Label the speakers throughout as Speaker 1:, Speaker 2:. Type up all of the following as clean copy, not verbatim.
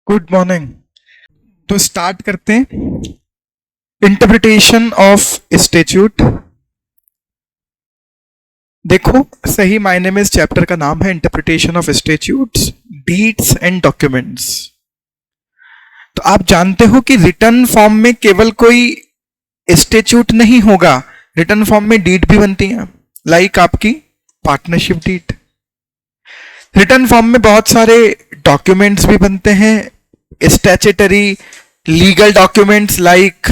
Speaker 1: Good morning. तो start करते हैं इंटरप्रिटेशन ऑफ स्टेट्यूट। देखो, सही मायने में इस चैप्टर का नाम है interpretation of statutes, deeds and documents. तो आप जानते हो कि रिटर्न फॉर्म में केवल कोई स्टेट्यूट नहीं होगा, रिटर्न फॉर्म में डीड भी बनती हैं, लाइक आपकी पार्टनरशिप डीड। रिटर्न फॉर्म में बहुत सारे डॉक्यूमेंट्स भी बनते हैं, statutory legal documents like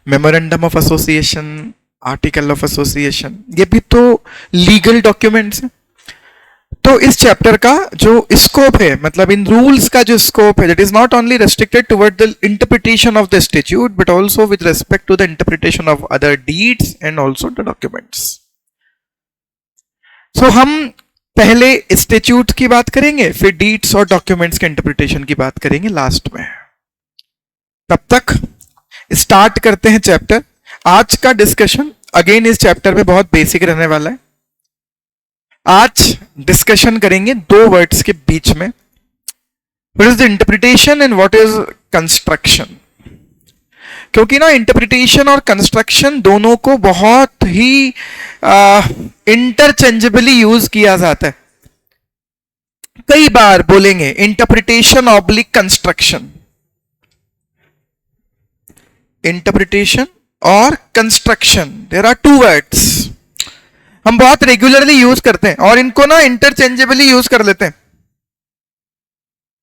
Speaker 1: memorandum of association, article of association, ये भी तो लीगल डॉक्यूमेंट्स हैं। तो इस चैप्टर का जो स्कोप है, मतलब इन रूल्स का जो स्कोप है, that is not only restricted toward the interpretation of the statute but also with respect to the interpretation of other deeds and also the documents. So हम पहले स्टैट्यूट की बात करेंगे, फिर डीड्स और डॉक्यूमेंट्स के इंटरप्रिटेशन की बात करेंगे लास्ट में। तब तक स्टार्ट करते हैं चैप्टर। आज का डिस्कशन अगेन इस चैप्टर में बहुत बेसिक रहने वाला है। आज डिस्कशन करेंगे दो वर्ड्स के बीच में, what is the interpretation and what is construction. क्योंकि ना इंटरप्रिटेशन और कंस्ट्रक्शन दोनों को बहुत ही इंटरचेंजेबली यूज किया जाता है। कई बार बोलेंगे इंटरप्रिटेशन ऑब्लिक कंस्ट्रक्शन, इंटरप्रिटेशन और construction, there are two words हम बहुत रेगुलरली यूज करते हैं और इनको ना इंटरचेंजेबली यूज कर लेते हैं।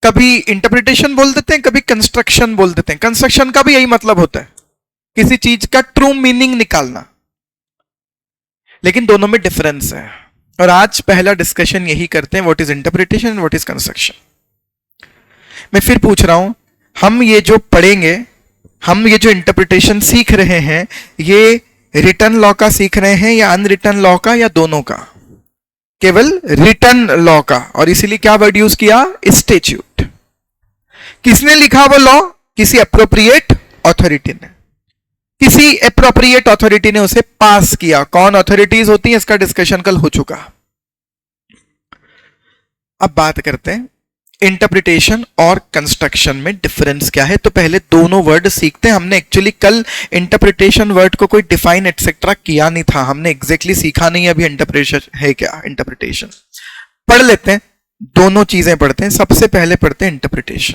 Speaker 1: कभी इंटरप्रिटेशन बोल देते हैं, कभी कंस्ट्रक्शन बोल देते हैं। कंस्ट्रक्शन का भी यही मतलब होता है, किसी चीज का ट्रू मीनिंग निकालना, लेकिन दोनों में डिफरेंस है। और आज पहला डिस्कशन यही करते हैं, what is interpretation and what is construction. मैं फिर पूछ रहा हूं, हम ये जो पढ़ेंगे, हम ये जो इंटरप्रिटेशन सीख रहे हैं, ये रिटर्न लॉ का सीख रहे हैं या अनरिटन लॉ का या दोनों का? केवल रिटर्न लॉ का। और इसीलिए क्या वर्ड यूज किया? स्टैट्यूट। किसने लिखा वो लॉ? किसी अप्रोप्रिएट अथॉरिटी ने, किसी अप्रोप्रिएट अथॉरिटी ने उसे पास किया। कौन अथॉरिटीज होती हैं इसका डिस्कशन कल हो चुका। अब बात करते हैं इंटरप्रिटेशन और कंस्ट्रक्शन में डिफरेंस क्या है। तो पहले दोनों वर्ड सीखते हैं। हमने एक्चुअली कल इंटरप्रिटेशन वर्ड को कोई डिफाइन एटसेट्रा किया नहीं था, हमने एग्जैक्टली सीखा नहीं अभी इंटरप्रिटेशन है क्या। इंटरप्रिटेशन पढ़ लेते हैं, दोनों चीजें पढ़ते हैं। सबसे पहले पढ़ते हैं इंटरप्रिटेशन।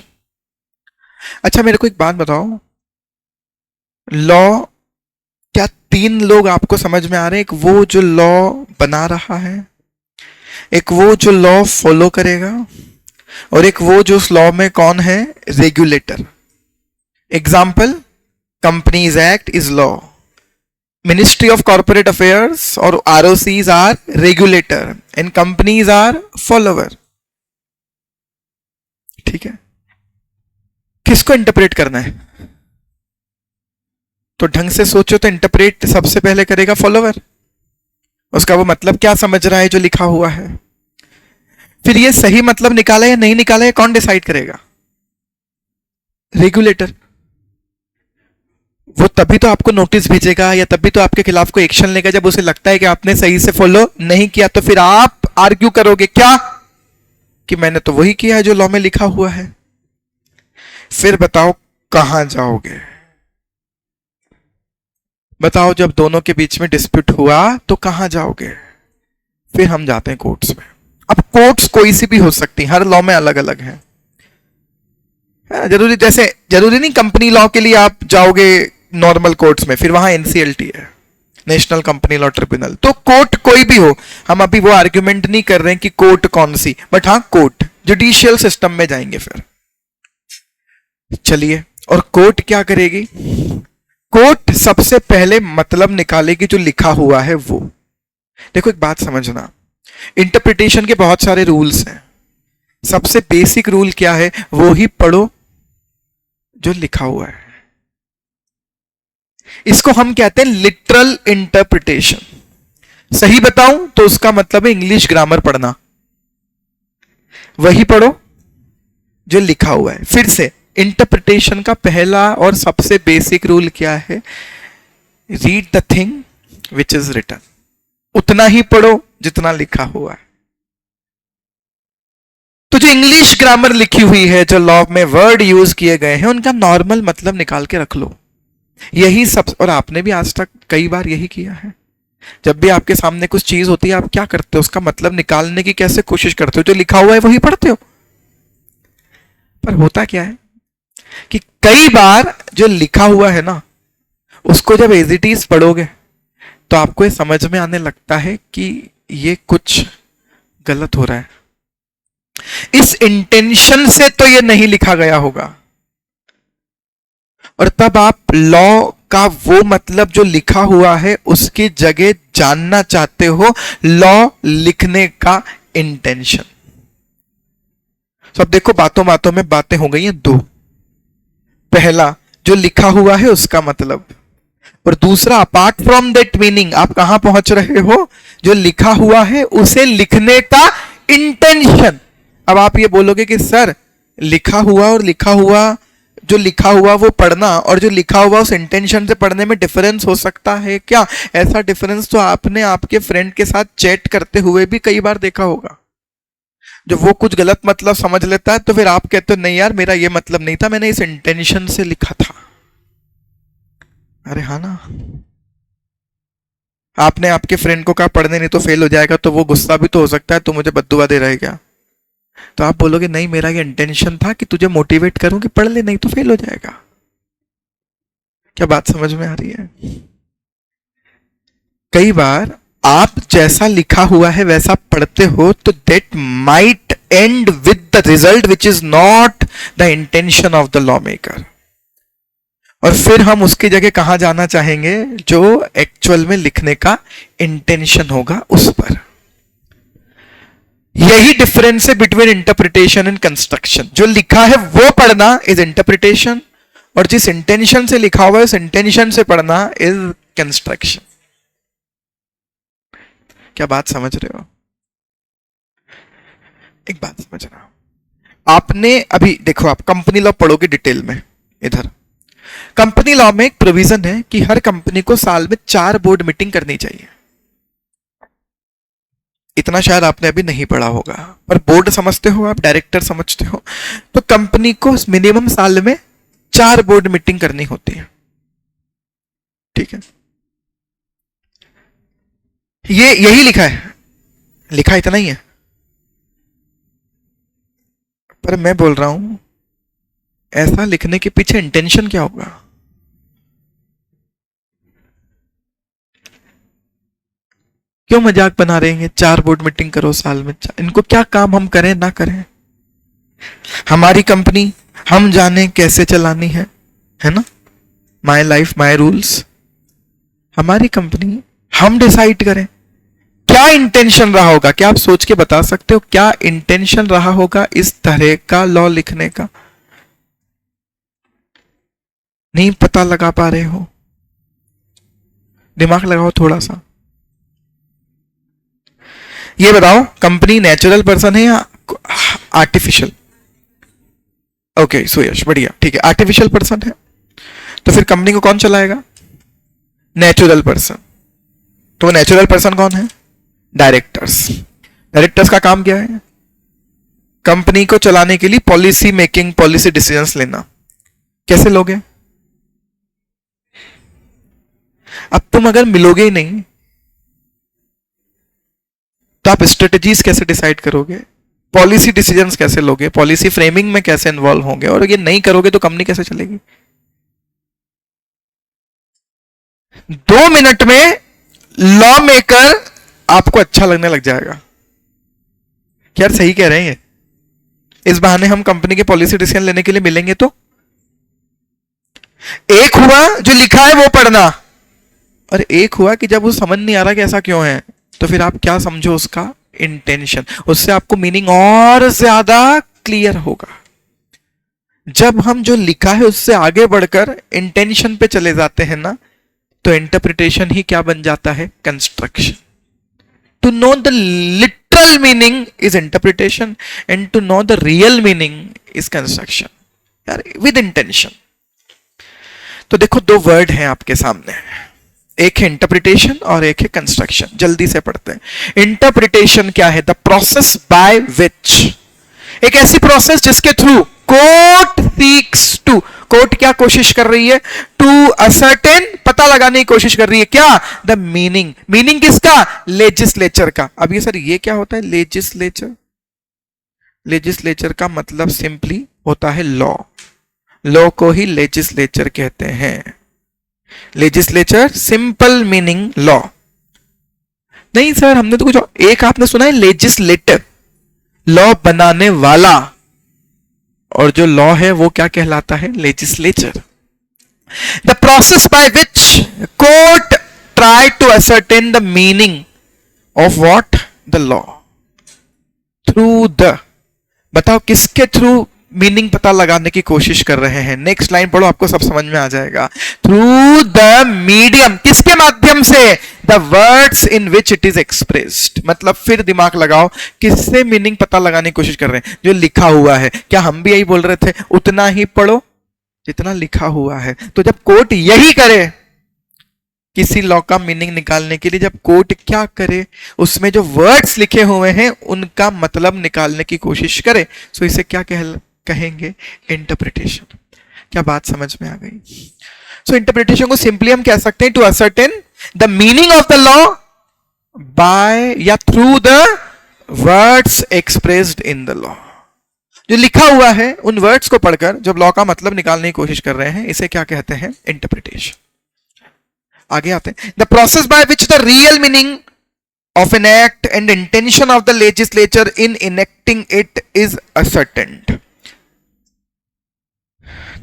Speaker 1: अच्छा मेरे को एक बात बताओ, लॉ, क्या तीन लोग आपको समझ में आ रहे हैं? एक वो जो लॉ बना रहा है, एक वो जो लॉ फॉलो करेगा, और एक वो जो उस लॉ में कौन है? Regulator. Example, companies act is law, ministry of corporate affairs और ROCs are regulator and companies are follower. ठीक है, किसको इंटरप्रेट करना है? तो ढंग से सोचो, तो इंटरप्रेट सबसे पहले करेगा फॉलोवर। उसका वो मतलब क्या समझ रहा है जो लिखा हुआ है, फिर ये सही मतलब निकाला या नहीं निकाला है कौन डिसाइड करेगा? रेगुलेटर। वो तभी तो आपको नोटिस भेजेगा या तभी तो आपके खिलाफ कोई एक्शन लेगा जब उसे लगता है कि आपने सही से फॉलो नहीं किया। तो फिर आप आर्ग्यू करोगे क्या? कि मैंने तो वही किया है जो लॉ में लिखा हुआ है। फिर बताओ कहां जाओगे? बताओ, जब दोनों के बीच में डिस्प्यूट हुआ तो कहां जाओगे? फिर हम जाते हैं कोर्ट्स में। अब कोर्ट्स कोई सी भी हो सकती, हर लॉ में अलग अलग है। जरूरी, जैसे जरूरी नहीं कंपनी लॉ के लिए आप जाओगे नॉर्मल कोर्ट्स में, फिर वहां एनसीएलटी है, नेशनल कंपनी लॉ ट्रिब्यूनल। तो कोर्ट कोई भी हो, हम अभी वो आर्ग्यूमेंट नहीं कर रहे हैं कि कोर्ट कौन सी, बट हाँ कोर्ट, जुडिशियल सिस्टम में जाएंगे फिर। चलिए, और कोर्ट क्या करेगी? कोर्ट सबसे पहले मतलब निकालेगी जो लिखा हुआ है वो। देखो एक बात समझना, इंटरप्रिटेशन के बहुत सारे रूल्स हैं। सबसे बेसिक रूल क्या है? वो ही पढ़ो जो लिखा हुआ है। इसको हम कहते हैं लिटरल इंटरप्रिटेशन। सही बताऊं तो उसका मतलब है इंग्लिश ग्रामर पढ़ना। वही पढ़ो जो लिखा हुआ है। फिर से, इंटरप्रिटेशन का पहला और सबसे बेसिक रूल क्या है? Read the thing which is written. उतना ही पढ़ो जितना लिखा हुआ है। तो जो इंग्लिश ग्रामर लिखी हुई है, जो लॉ में वर्ड यूज किए गए हैं, उनका नॉर्मल मतलब निकाल के रख लो। यही सब, और आपने भी आज तक कई बार यही किया है। जब भी आपके सामने कुछ चीज होती है, आप क्या करते हो? उसका मतलब निकालने की कैसे कोशिश करते हो? जो लिखा हुआ है वही पढ़ते हो। पर होता क्या है कि कई बार जो लिखा हुआ है ना, उसको जब एज इट इज पढ़ोगे तो आपको ये समझ में आने लगता है कि ये कुछ गलत हो रहा है, इस इंटेंशन से तो ये नहीं लिखा गया होगा। और तब आप लॉ का वो मतलब जो लिखा हुआ है उसकी जगह जानना चाहते हो, लॉ लिखने का इंटेंशन। तो अब देखो, बातों बातों में बातें हो गई हैं दो। पहला, जो लिखा हुआ है उसका मतलब, और दूसरा, अपार्ट फ्रॉम दैट मीनिंग आप कहां पहुंच रहे हो? जो लिखा हुआ है उसे लिखने का इंटेंशन। अब आप ये बोलोगे कि सर, लिखा हुआ और लिखा हुआ, जो लिखा हुआ वो पढ़ना और जो लिखा हुआ उस इंटेंशन से पढ़ने में डिफरेंस हो सकता है क्या? ऐसा डिफरेंस तो आपने आपके फ्रेंड के साथ चैट करते हुए भी कई बार देखा होगा। जब वो कुछ गलत मतलब समझ लेता है तो फिर आप कहते हो नहीं यार, मेरा ये मतलब नहीं था, मैंने इस इंटेंशन से लिखा था। अरे हाँ ना, आपने आपके फ्रेंड को कहा पढ़ने नहीं तो फेल हो जाएगा, तो वो गुस्सा भी तो हो सकता है, तो मुझे बद्दुआ दे रहा है क्या? तो आप बोलोगे नहीं, मेरा ये इंटेंशन था कि तुझे मोटिवेट करूं कि पढ़ ले, नहीं तो फेल हो जाएगा। क्या बात समझ में आ रही है? कई बार आप जैसा लिखा हुआ है वैसा पढ़ते हो तो that might and with the result which is not the intention of the law maker, और फिर हम उसकी जगह कहां जाना चाहेंगे? जो एक्चुअल में लिखने का इंटेंशन होगा उस पर। यही डिफरेंस है बिटवीन इंटरप्रिटेशन एंड कंस्ट्रक्शन। जो लिखा है वो पढ़ना इज इंटरप्रिटेशन, और जिस इंटेंशन से लिखा हुआ है उस इंटेंशन से पढ़ना इज कंस्ट्रक्शन। क्या बात समझ रहे हो? एक बात समझना, आपने अभी देखो, आप कंपनी लॉ पढ़ोगे डिटेल में। इधर कंपनी लॉ में एक प्रोविजन है कि हर कंपनी को साल में 4 बोर्ड मीटिंग करनी चाहिए। इतना शायद आपने अभी नहीं पढ़ा होगा, पर बोर्ड समझते हो आप, डायरेक्टर समझते हो। तो कंपनी को मिनिमम साल में 4 बोर्ड मीटिंग करनी होती है, ठीक है? ये यही लिखा है, लिखा इतना ही है, पर मैं बोल रहा हूं ऐसा लिखने के पीछे इंटेंशन क्या होगा? क्यों मजाक बना रहे हैं? 4 बोर्ड मीटिंग करो साल में, इनको क्या काम हम करें ना करें? हमारी कंपनी हम जाने कैसे चलानी है ना? My life my rules. हमारी कंपनी हम डिसाइड करें। क्या इंटेंशन रहा होगा? क्या आप सोच के बता सकते हो क्या इंटेंशन रहा होगा इस तरह का लॉ लिखने का? नहीं पता लगा पा रहे हो? दिमाग लगाओ थोड़ा सा। ये बताओ, कंपनी नेचुरल पर्सन है या आर्टिफिशियल? ओके सुयश, बढ़िया, ठीक है, आर्टिफिशियल पर्सन है। तो फिर कंपनी को कौन चलाएगा? Natural person. तो नेचुरल पर्सन कौन है? डायरेक्टर्स। डायरेक्टर्स का काम क्या है? कंपनी को चलाने के लिए पॉलिसी मेकिंग, पॉलिसी डिसीजंस लेना। कैसे लोगे? अब तुम अगर मिलोगे ही नहीं तो आप स्ट्रेटजीज कैसे डिसाइड करोगे? पॉलिसी डिसीजंस कैसे लोगे? पॉलिसी फ्रेमिंग में कैसे इन्वॉल्व होंगे? और ये नहीं करोगे तो कंपनी कैसे चलेगी? 2 मिनट में लॉ मेकर आपको अच्छा लगने लग जाएगा। यार सही कह रहे हैं, इस बहाने हम कंपनी के पॉलिसी डिसीजन लेने के लिए मिलेंगे तो। एक हुआ जो लिखा है वो पढ़ना, और एक हुआ कि जब वो समझ नहीं आ रहा कि ऐसा क्यों है, तो फिर आप क्या समझो उसका इंटेंशन, उससे आपको मीनिंग और ज्यादा क्लियर होगा। जब हम जो लिखा है उससे आगे बढ़कर इंटेंशन पे चले जाते हैं ना, तो इंटरप्रिटेशन ही क्या बन जाता है? Construction. To know the literal meaning is interpretation and to know the real meaning is construction, यार विद इंटेंशन। तो देखो, 2 वर्ड हैं आपके सामने, एक है इंटरप्रिटेशन और एक है कंस्ट्रक्शन। जल्दी से पढ़ते हैं। इंटरप्रिटेशन क्या है? द प्रोसेस बाय विच एक ऐसी प्रोसेस जिसके through court seeks to, court क्या कोशिश कर रही है, टू असर्टेन, पता लगाने की कोशिश कर रही है क्या, द मीनिंग, मीनिंग किसका, लेजिस्लेचर का। अब ये सर ये क्या होता है लेजिस्लेचर, लेजिस्लेचर का मतलब सिंपली होता है लॉ, लॉ को ही लेजिस्लेचर कहते हैं। Legislature simple meaning law. नहीं सर हमने तो कुछ एक आपने सुना है लेजिस्लेटर, लॉ बनाने वाला, और जो लॉ है वो क्या कहलाता है, legislature. The process by which court try to ascertain the meaning of what, the law, through the, बताओ किसके थ्रू मीनिंग पता लगाने की कोशिश कर रहे हैं। नेक्स्ट लाइन पढ़ो आपको सब समझ में आ जाएगा। थ्रू द मीडियम, किसके माध्यम से, the words in which it is expressed, मतलब फिर दिमाग लगाओ किससे मीनिंग पता लगाने की कोशिश कर रहे हैं, जो लिखा हुआ है। क्या हम भी यही बोल रहे थे, उतना ही पढ़ो जितना लिखा हुआ है। तो जब कोर्ट यही करे किसी लॉ का मीनिंग निकालने के लिए, जब कोर्ट क्या करे, उसमें जो वर्ड्स लिखे हुए हैं उनका मतलब निकालने की कोशिश करे, सो इसे क्या कहेंगे, इंटरप्रिटेशन। क्या बात समझ में आ गई। सो इंटरप्रिटेशन को सिंपली हम कह सकते हैं to ascertain the meaning of the law by या through the words expressed in the law. जो लिखा हुआ है उन वर्ड्स को पढ़कर जब लॉ का मतलब निकालने की कोशिश कर रहे हैं, इसे क्या कहते हैं, इंटरप्रिटेशन। आगे आते हैं, the process by which the real meaning of an act and intention of the legislature in enacting it is ascertained.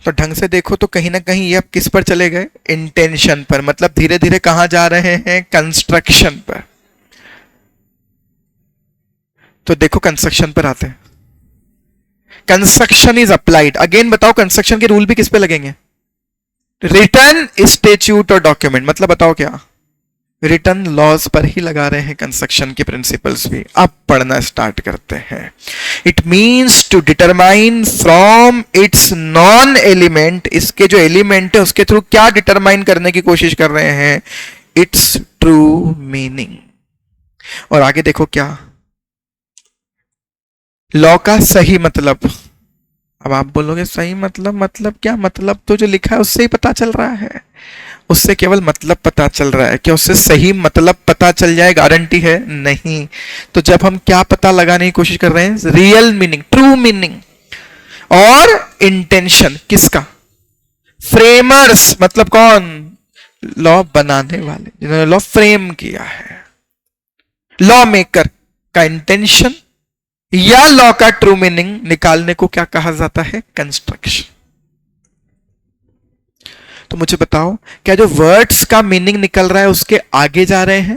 Speaker 1: तो ढंग से देखो तो कहीं ना कहीं ये अब किस पर चले गए, इंटेंशन पर, मतलब धीरे धीरे कहां जा रहे हैं, कंस्ट्रक्शन पर। तो देखो कंस्ट्रक्शन पर आते हैं, कंस्ट्रक्शन इज अप्लाइड। अगेन बताओ कंस्ट्रक्शन के रूल भी किस पे लगेंगे, रिटन, स्टेट्यूट और डॉक्यूमेंट। मतलब बताओ क्या, रिटन लॉज पर ही लगा रहे हैं कंस्ट्रक्शन के प्रिंसिपल्स भी। अब पढ़ना स्टार्ट करते हैं। It means to determine from its non element, इसके जो एलिमेंट है उसके थ्रू क्या डिटरमाइन करने की कोशिश कर रहे हैं, इट्स ट्रू मीनिंग। और आगे देखो क्या, लॉ का सही मतलब। अब आप बोलोगे सही मतलब क्या, मतलब तो जो लिखा है उससे ही पता चल रहा है, उससे केवल मतलब पता चल रहा है। क्या उससे सही मतलब पता चल जाए गारंटी है, नहीं। तो जब हम क्या पता लगाने की कोशिश कर रहे हैं, रियल मीनिंग, ट्रू मीनिंग और इंटेंशन किसका, फ्रेमर्स, मतलब कौन, लॉ बनाने वाले जिन्होंने लॉ फ्रेम किया है। लॉ मेकर का इंटेंशन या लॉ का ट्रू मीनिंग निकालने को क्या कहा जाता है, कंस्ट्रक्शन। तो मुझे बताओ क्या जो वर्ड्स का मीनिंग निकल रहा है उसके आगे जा रहे हैं,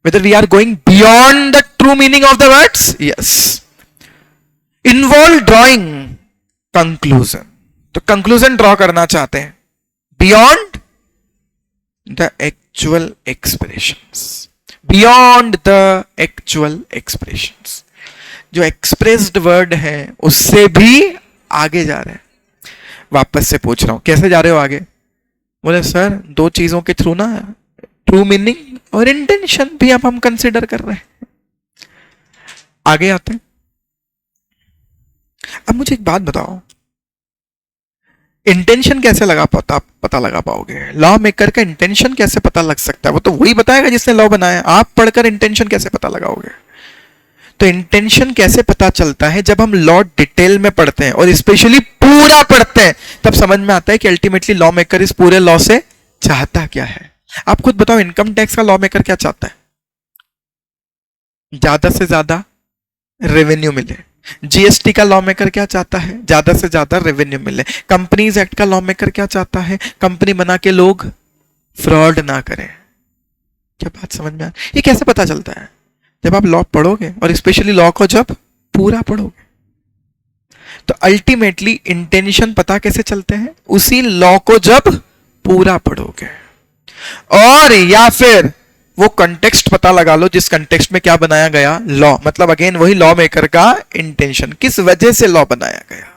Speaker 1: whether we are going beyond the true meaning of the words, yes, involve drawing conclusion। तो conclusion draw करना चाहते हैं beyond the actual expressions, beyond the actual expressions। जो एक्सप्रेस्ड वर्ड है उससे भी आगे जा रहे हैं। वापस से पूछ रहा हूं कैसे जा रहे हो आगे, बोले सर दो चीजों के थ्रू ना, ट्रू मीनिंग और इंटेंशन भी अब हम कंसिडर कर रहे हैं। आगे आते हैं। अब मुझे एक बात बताओ, इंटेंशन कैसे पता लगा पाओगे, लॉ मेकर का इंटेंशन कैसे पता लग सकता है, वो तो वही बताएगा जिसने लॉ बनाया। आप पढ़कर इंटेंशन कैसे पता लगाओगे। तो इंटेंशन कैसे पता चलता है, जब हम लॉ डिटेल में पढ़ते हैं और स्पेशली पूरा पढ़ते हैं, तब समझ में आता है कि अल्टीमेटली लॉ मेकर इस पूरे लॉ से चाहता क्या है। आप खुद बताओ इनकम टैक्स का लॉ मेकर क्या चाहता है, ज्यादा से ज्यादा रेवेन्यू मिले। जीएसटी का लॉ मेकर क्या चाहता है, ज्यादा से ज्यादा रेवेन्यू मिले। कंपनीज एक्ट का लॉ मेकर क्या चाहता है, कंपनी बना के लोग फ्रॉड ना करें। क्या बात समझ में आ, ये कैसे पता चलता है, जब आप लॉ पढ़ोगे और स्पेशली लॉ को जब पूरा पढ़ोगे। तो अल्टीमेटली इंटेंशन पता कैसे चलते हैं, उसी लॉ को जब पूरा पढ़ोगे। और या फिर वो कंटेक्स्ट पता लगा लो जिस कंटेक्स्ट में क्या बनाया गया, लॉ। मतलब अगेन वही लॉ मेकर का इंटेंशन, किस वजह से लॉ बनाया गया।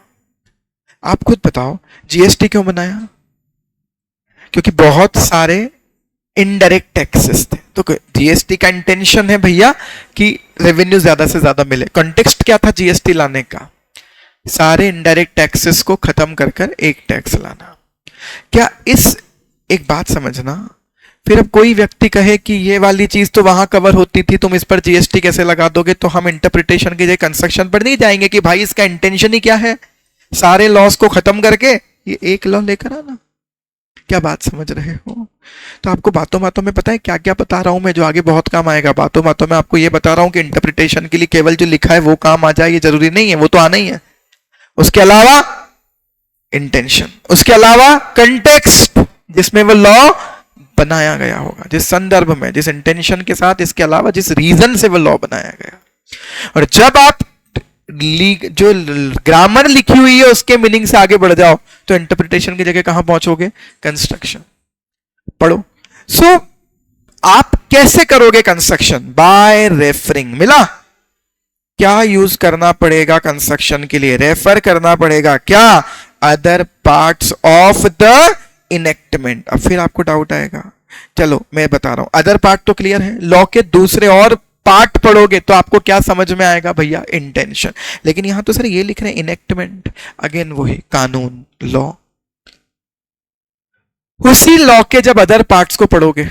Speaker 1: आप खुद बताओ जीएसटी क्यों बनाया, क्योंकि बहुत सारे इनडायरेक्ट टैक्सेस थे। तो जीएसटी का इंटेंशन है भैया कि रेवेन्यू ज्यादा से ज्यादा मिले। कॉन्टेक्स्ट क्या था जीएसटी लाने का? सारे इनडायरेक्ट टैक्सेस को खत्म कर कर एक टैक्स लाना। क्या इस, एक बात समझना, फिर अब कोई व्यक्ति कहे कि ये वाली चीज तो वहां कवर होती थी, तुम इस पर जीएसटी कैसे लगा दोगे? तो हम इंटरप्रिटेशन के लिए कंस्ट्रक्शन पर नहीं जाएंगे कि भाई इसका इंटेंशन ही क्या है, सारे लॉस को खत्म करके ये एक लॉ लेकर आना। क्या बात समझ रहे हो? तो आपको बातों बातों में पता है क्या क्या बता रहा हूं मैं, जो आगे बहुत काम आएगा। बातों बातों में आपको ये बता रहा हूं कि इंटरप्रिटेशन के लिए केवल जो लिखा है वो काम आ जाए ये जरूरी नहीं है, वो तो आना ही है। उसके अलावा इंटेंशन, उसके अलावा कंटेक्स्ट जिसमें वो लॉ बनाया गया होगा, जिस संदर्भ में, जिस इंटेंशन के साथ, इसके अलावा जिस रीजन से वो लॉ बनाया गया। और जब आप जो ग्रामर लिखी हुई है उसके मीनिंग से आगे बढ़ जाओ तो इंटरप्रिटेशन की जगह कहां पहुंचोगे? कंस्ट्रक्शन। पढ़ो। सो आप कैसे करोगे कंस्ट्रक्शन? Bye referring. मिला? क्या यूज करना पड़ेगा कंस्ट्रक्शन के लिए? रेफर करना पड़ेगा। क्या? Other parts of the enactment. अब फिर आपको डाउट आएगा, चलो मैं बता रहा हूं। अदर पार्ट तो क्लियर है, लॉ के दूसरे और पार्ट पढ़ोगे तो आपको क्या समझ में आएगा भैया? इंटेंशन। लेकिन यहां तो सर ये लिख रहे हैं इनेक्टमेंट, अगेन वही कानून, लॉ। उसी लॉ के जब अदर पार्ट्स को पढ़ोगे,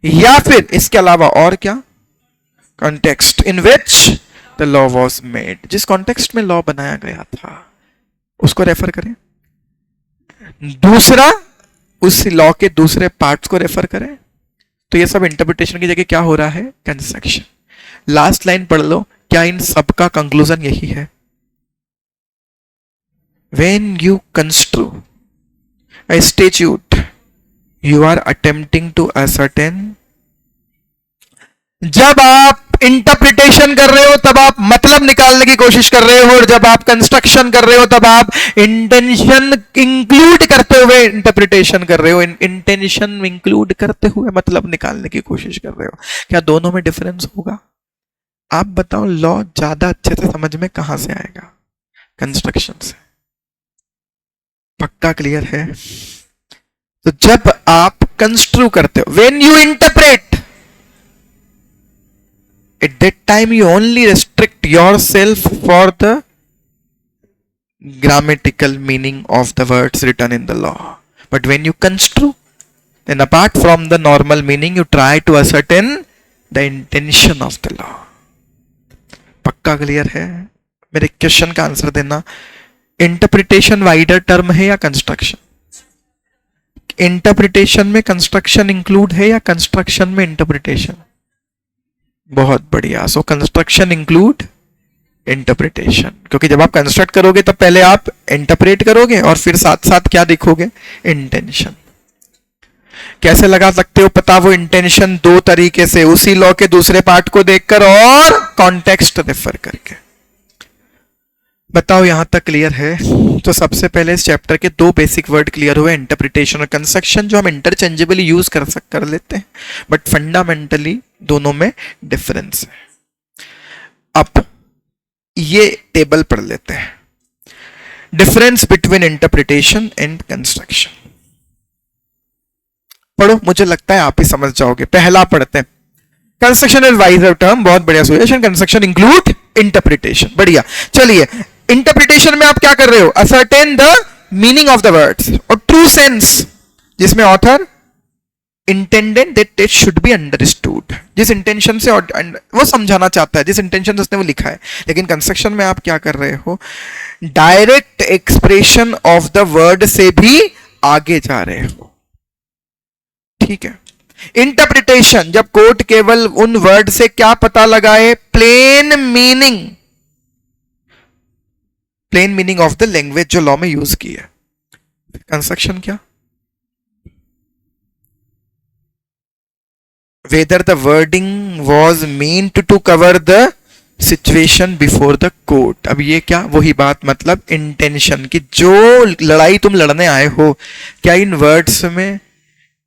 Speaker 1: या फिर इसके अलावा और क्या? Context in which the law was made, जिस कॉन्टेक्स्ट में लॉ बनाया गया था उसको रेफर करें। दूसरा, उस लॉ के दूसरे पार्ट्स को रेफर करें। तो ये सब इंटरप्रिटेशन की जगह क्या हो रहा है? कंस्ट्रक्शन। लास्ट लाइन पढ़ लो, क्या इन सब का कंक्लूजन यही है? When you construe a statute you are attempting to ascertain। जब आप इंटरप्रिटेशन कर रहे हो तब आप मतलब निकालने की कोशिश कर रहे हो, और जब आप कंस्ट्रक्शन कर रहे हो तब आप इंटेंशन इंक्लूड करते हुए इंटरप्रिटेशन कर रहे हो, इंटेंशन इंक्लूड करते हुए मतलब निकालने की कोशिश कर रहे हो। क्या दोनों में डिफरेंस होगा? आप बताओ, लॉ ज्यादा अच्छे से समझ में कहां से आएगा? कंस्ट्रक्शन से। पक्का क्लियर है? तो जब आप कंस्ट्रू करते हो, when you interpret, at that time you only restrict yourself for the grammatical meaning of the words written in the law. But when you construe, then apart from the normal meaning, you try to ascertain the intention of the law. पक्का clear है? मेरे question का answer देना। Interpretation wider term है या construction? Interpretation में construction include है या कंस्ट्रक्शन में इंटरप्रिटेशन? बहुत बढ़िया। सो कंस्ट्रक्शन इंक्लूड इंटरप्रिटेशन, क्योंकि जब आप कंस्ट्रक्ट करोगे तब पहले आप इंटरप्रेट करोगे और फिर साथ साथ क्या देखोगे? इंटेंशन। कैसे लगा सकते हो पता वो इंटेंशन? दो तरीके से, उसी लॉ के दूसरे पार्ट को देखकर और कॉन्टेक्स्ट रेफर करके। बताओ यहां तक क्लियर है? तो सबसे पहले इस चैप्टर के दो बेसिक वर्ड क्लियर हुए, इंटरप्रिटेशन और कंस्ट्रक्शन, जो हम इंटरचेंजेबली यूज कर लेते हैं, बट फंडामेंटली दोनों में डिफरेंस है। अब ये टेबल पढ़ लेते हैं, difference between interpretation and construction. पढ़ो, मुझे लगता है आप ही समझ जाओगे। पहला पढ़ते हैं, कंस्ट्रक्शन इज वाइजर टर्म। बहुत बढ़िया सुजेशन। Construction include interpretation. बढ़िया। चलिए, इंटरप्रिटेशन में आप क्या कर रहे हो? Ascertain the meaning of the words, और ट्रू सेंस जिसमें author intended that it should be understood, जिस इंटेंशन से वो समझाना चाहता है, जिस इंटेंशन से उसने वो लिखा है। लेकिन कंस्ट्रक्शन में आप क्या कर रहे हो? Direct expression of the word से भी आगे जा रहे हो। ठीक है। इंटरप्रिटेशन, जब कोर्ट केवल उन वर्ड से क्या पता लगाए? Plain meaning, plain meaning of the language जो लॉ में यूज की है। कंस्ट्रक्शन क्या? Whether the wording was meant to cover the situation before the court. अब ये क्या? वही बात, मतलब इंटेंशन की जो लड़ाई तुम लड़ने आए हो, क्या इन वर्ड्स में,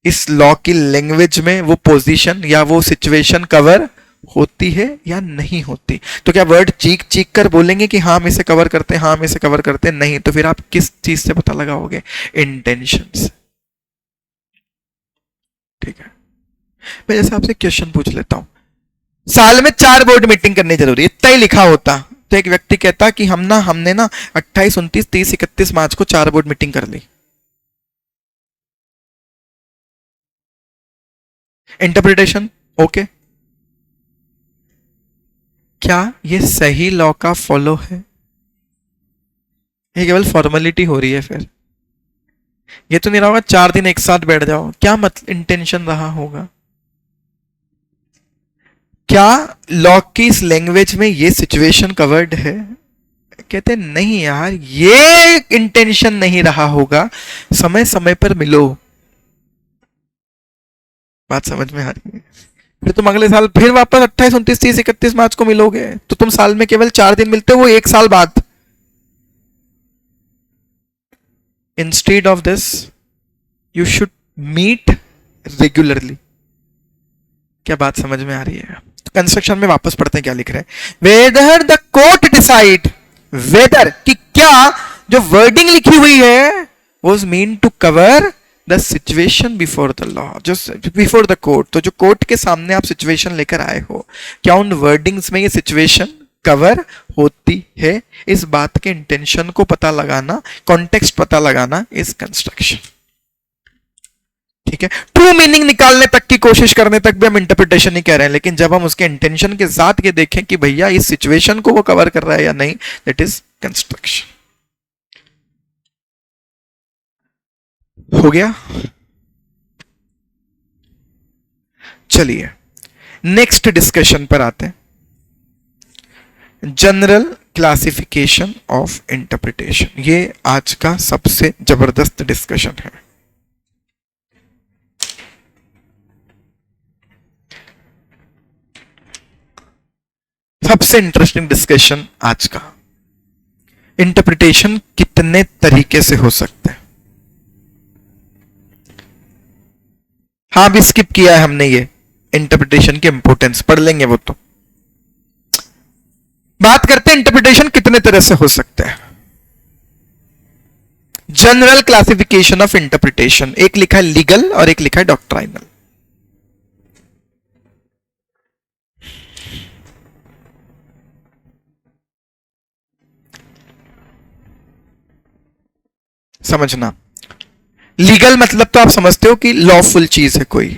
Speaker 1: इस लॉ की लैंग्वेज में वो पोजीशन या वो सिचुएशन कवर होती है या नहीं होती? तो क्या वर्ड चीख चीख कर बोलेंगे कि हाँ हम इसे कवर करते हैं, हाँ हम इसे कवर करते हैं? नहीं। तो फिर आप किस चीज से पता लगाओगे? इंटेंशन से। ठीक है, मैं जैसे आपसे क्वेश्चन पूछ लेता हूं, साल में 4 बोर्ड मीटिंग करनी जरूरी है, इतना ही लिखा होता तो एक व्यक्ति कहता कि हमने ना 28, 29, 30, 31 मार्च को 4 बोर्ड मीटिंग कर ली। इंटरप्रिटेशन ओके, क्या ये सही लॉ का फॉलो है? ये केवल फॉर्मेलिटी हो रही है। फिर ये तो नहीं रहा होगा 4 दिन एक साथ बैठ जाओ, क्या मतलब इंटेंशन रहा होगा? क्या लॉ की इस लैंग्वेज में ये सिचुएशन कवर्ड है? कहते नहीं यार, ये इंटेंशन नहीं रहा होगा, समय समय पर मिलो। बात समझ में आ रही है? फिर तुम अगले साल फिर वापस 28, 29, 30, 31 मार्च को मिलोगे, तो तुम साल में केवल 4 दिन मिलते हो, वो 1 साल बाद। Instead of this you should meet regularly. क्या बात समझ में आ रही है? तो कंस्ट्रक्शन में वापस पढ़ते हैं क्या लिख रहे हैं। Whether the court decide, whether कि क्या जो वर्डिंग लिखी हुई है was mean to cover the situation before the law, जो बिफोर द कोर्ट, तो जो कोर्ट के सामने आप सिचुएशन लेकर आए हो, क्या उन वर्डिंग्स में ये सिचुएशन कवर होती है? इस बात के इंटेंशन को पता लगाना, कॉन्टेक्स्ट पता लगाना इस कंस्ट्रक्शन। ठीक है, ट्रू मीनिंग निकालने तक की कोशिश करने तक भी हम इंटरप्रिटेशन ही कह रहे हैं, लेकिन जब हम उसके इंटेंशन के साथ ये देखें कि भैया इस सिचुएशन को वो कवर कर रहा है या नहीं, दैट इज कंस्ट्रक्शन। हो गया? चलिए नेक्स्ट डिस्कशन पर आते हैं, जनरल क्लासिफिकेशन ऑफ इंटरप्रिटेशन। ये आज का सबसे जबरदस्त डिस्कशन है। सबसे इंटरेस्टिंग डिस्कशन आज का, इंटरप्रिटेशन कितने तरीके से हो सकते हैं। हाँ भी स्किप किया है हमने, ये इंटरप्रिटेशन की इंपॉर्टेंस पढ़ लेंगे वो तो। बात करते हैं इंटरप्रिटेशन कितने तरह से हो सकते हैं। जनरल क्लासिफिकेशन ऑफ इंटरप्रिटेशन, एक लिखा है लीगल और एक लिखा है डॉक्ट्राइनल। समझना, लीगल मतलब तो आप समझते हो कि लॉफुल चीज है कोई,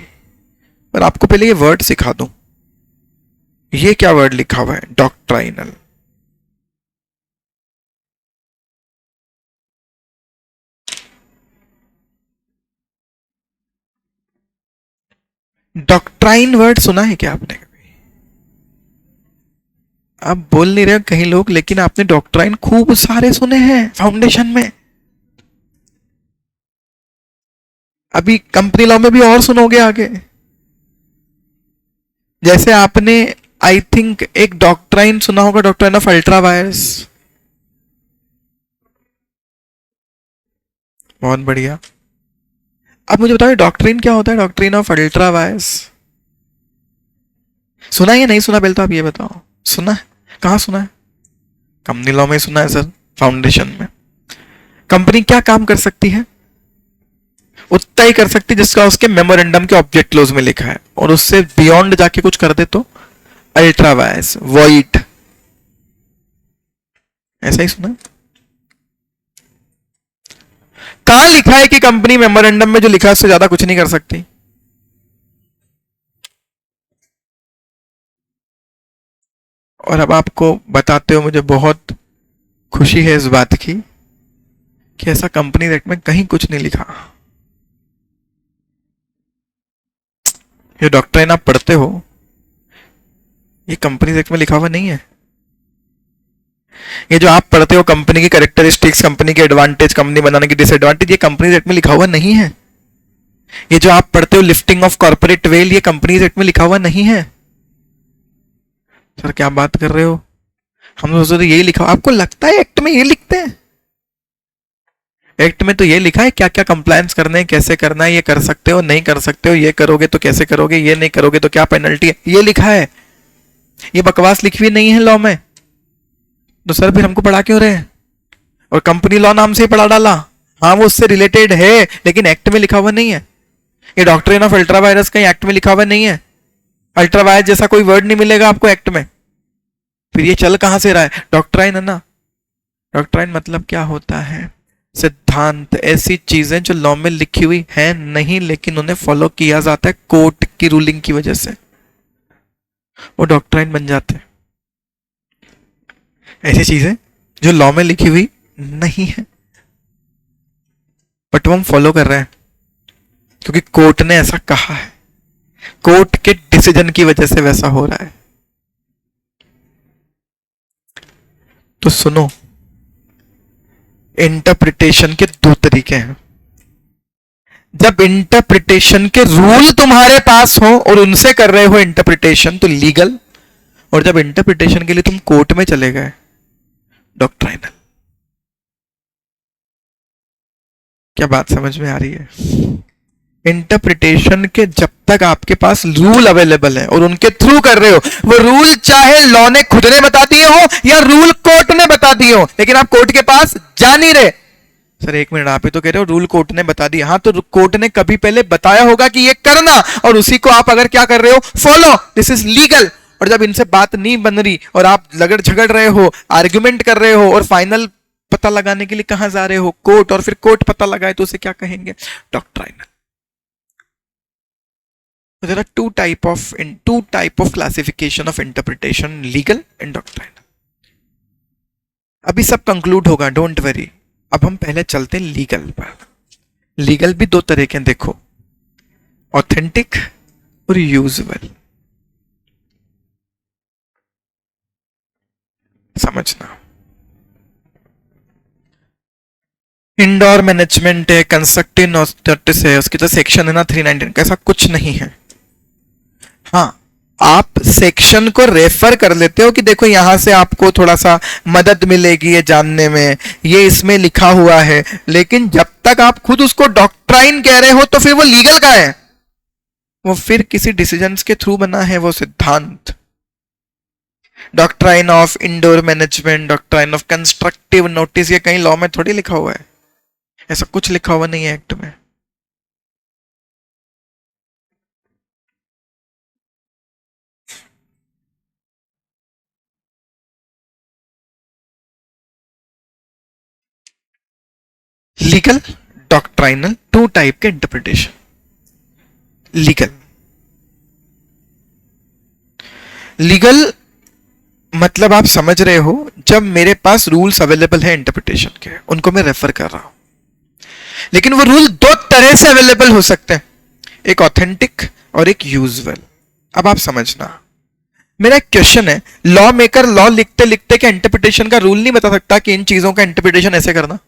Speaker 1: पर आपको पहले ये वर्ड सिखा दूं। ये क्या वर्ड लिखा हुआ है? डॉक्ट्राइनल। डॉक्ट्राइन वर्ड सुना है क्या आपने कभी? आप बोल नहीं रहे कहीं लोग, लेकिन आपने डॉक्ट्राइन खूब सारे सुने हैं फाउंडेशन में। अभी कंपनी लॉ में भी और सुनोगे आगे। जैसे आपने आई थिंक एक डॉक्ट्राइन सुना होगा, डॉक्ट्राइन ऑफ अल्ट्रा वायर्स। बहुत बढ़िया। अब मुझे बताओ डॉक्ट्रिन क्या होता है? डॉक्ट्रिन ऑफ अल्ट्रा वायर्स सुना है या नहीं सुना? पहले तो आप ये बताओ, सुना है? कहां सुना है? कंपनी लॉ में सुना है सर, फाउंडेशन में। कंपनी क्या काम कर सकती है? उतना ही कर सकती जिसका उसके मेमोरेंडम के ऑब्जेक्ट क्लोज में लिखा है, और उससे बियॉन्ड जाके कुछ कर दे तो अल्ट्रा वायर्स, वॉइड। ऐसा ही सुना? कहां लिखा है कि कंपनी मेमोरेंडम में जो लिखा है उससे ज्यादा कुछ नहीं कर सकती? और अब आपको बताते हो मुझे बहुत खुशी है इस बात की कि ऐसा कंपनी एक्ट में कहीं कुछ नहीं लिखा। ये डॉक्ट्राइन आप पढ़ते हो, ये कंपनी एक्ट में लिखा हुआ नहीं है। ये जो आप पढ़ते हो कंपनी की कैरेक्टरिस्टिक्स, कंपनी के एडवांटेज, कंपनी बनाने की डिसएडवांटेज, ये कंपनी एक्ट में लिखा हुआ नहीं है। ये जो आप पढ़ते हो लिफ्टिंग ऑफ कॉर्पोरेट वेल, ये कंपनी एक्ट में लिखा हुआ नहीं है। सर क्या बात कर रहे हो? हम सोच रहे यही लिखा, आपको लगता है एक्ट में ये लिखते हैं? एक्ट में तो ये लिखा है क्या क्या कंप्लायंस करने हैं, कैसे करना है, ये कर सकते हो, नहीं कर सकते हो, ये करोगे तो कैसे करोगे, ये नहीं करोगे तो क्या पेनल्टी है, ये लिखा है। ये बकवास लिखी हुई नहीं है लॉ में। तो सर फिर हमको पढ़ा क्यों रहे हैं? और कंपनी लॉ नाम से ही पढ़ा डाला। हाँ वो उससे रिलेटेड है, लेकिन एक्ट में लिखा हुआ नहीं है। ये डॉक्ट्रिन ऑफ अल्ट्रा वायरस कहीं एक्ट में लिखा हुआ नहीं है। अल्ट्रा वायरस जैसा कोई वर्ड नहीं मिलेगा आपको एक्ट में। फिर ये चल कहां से रहा है? डॉक्ट्राइन है ना। डॉक्ट्राइन मतलब क्या होता है? सिद्धांत, ऐसी चीजें जो लॉ में लिखी हुई है नहीं लेकिन उन्हें फॉलो किया जाता है कोर्ट की रूलिंग की वजह से, वो डॉक्ट्राइन बन जाते हैं। ऐसी चीजें जो लॉ में लिखी हुई नहीं है बट वो हम फॉलो कर रहे हैं क्योंकि कोर्ट ने ऐसा कहा है, कोर्ट के डिसीजन की वजह से वैसा हो रहा है। तो सुनो, इंटरप्रिटेशन के दो तरीके हैं। जब इंटरप्रिटेशन के रूल तुम्हारे पास हो और उनसे कर रहे हो इंटरप्रिटेशन तो लीगल, और जब इंटरप्रिटेशन के लिए तुम कोर्ट में चले गए डॉक्ट्राइनल। क्या बात समझ में आ रही है? इंटरप्रिटेशन के जब तक आपके पास रूल अवेलेबल है और उनके थ्रू कर रहे हो, वो रूल चाहे लॉ ने खुद ने बता दिए हो या रूल कोर्ट ने बता दिए हो, लेकिन आप कोर्ट के पास जा नहीं रहे। सर एक मिनट, आप ही तो कह रहे हो रूल कोर्ट ने बता दिया। हाँ, तो कोर्ट ने कभी पहले बताया होगा कि ये करना, और उसी को आप अगर क्या कर रहे हो, फॉलो, दिस इज लीगल। और जब इनसे बात नहीं बन रही और आप लगड़ झगड़ रहे हो, आर्ग्यूमेंट कर रहे हो और फाइनल पता लगाने के लिए कहां जा रहे हो? कोर्ट। और फिर कोर्ट पता लगाए तो उसे क्या कहेंगे? डॉक्ट्राइनल। There are two type of classification of interpretation, legal and doctrinal. अभी सब कंक्लूड होगा, डोंट वरी। अब हम पहले चलते हैं लीगल पर। लीगल भी दो तरह के, देखो, ऑथेंटिक और यूजुअल। समझना, इंडोर मैनेजमेंट है, कंस्ट्रक्टिव नोटिस है, उसकी तो सेक्शन है ना 319, ऐसा कुछ नहीं है। हाँ, आप सेक्शन को रेफर कर लेते हो कि देखो यहां से आपको थोड़ा सा मदद मिलेगी ये जानने में, ये इसमें लिखा हुआ है, लेकिन जब तक आप खुद उसको डॉक्ट्राइन कह रहे हो तो फिर वो लीगल का है, वो फिर किसी डिसीजंस के थ्रू बना है, वो सिद्धांत। Doctrine of indoor management, doctrine of constructive notice, ये कहीं लॉ में थोड़ी लिखा हुआ है, ऐसा कुछ लिखा हुआ नहीं है एक्ट में। लीगल, डॉक्ट्राइनल, टू टाइप के इंटरप्रिटेशन। लीगल मतलब आप समझ रहे हो, जब मेरे पास रूल्स अवेलेबल है इंटरप्रिटेशन के, उनको मैं रेफर कर रहा हूं, लेकिन वो रूल दो तरह से अवेलेबल हो सकते हैं, एक ऑथेंटिक और एक यूजुअल। अब आप समझना, मेरा एक क्वेश्चन है, लॉ मेकर लॉ लिखते लिखते क्या इंटरप्रिटेशन का रूल नहीं बता सकता कि इन चीजों का इंटरप्रिटेशन ऐसे करना?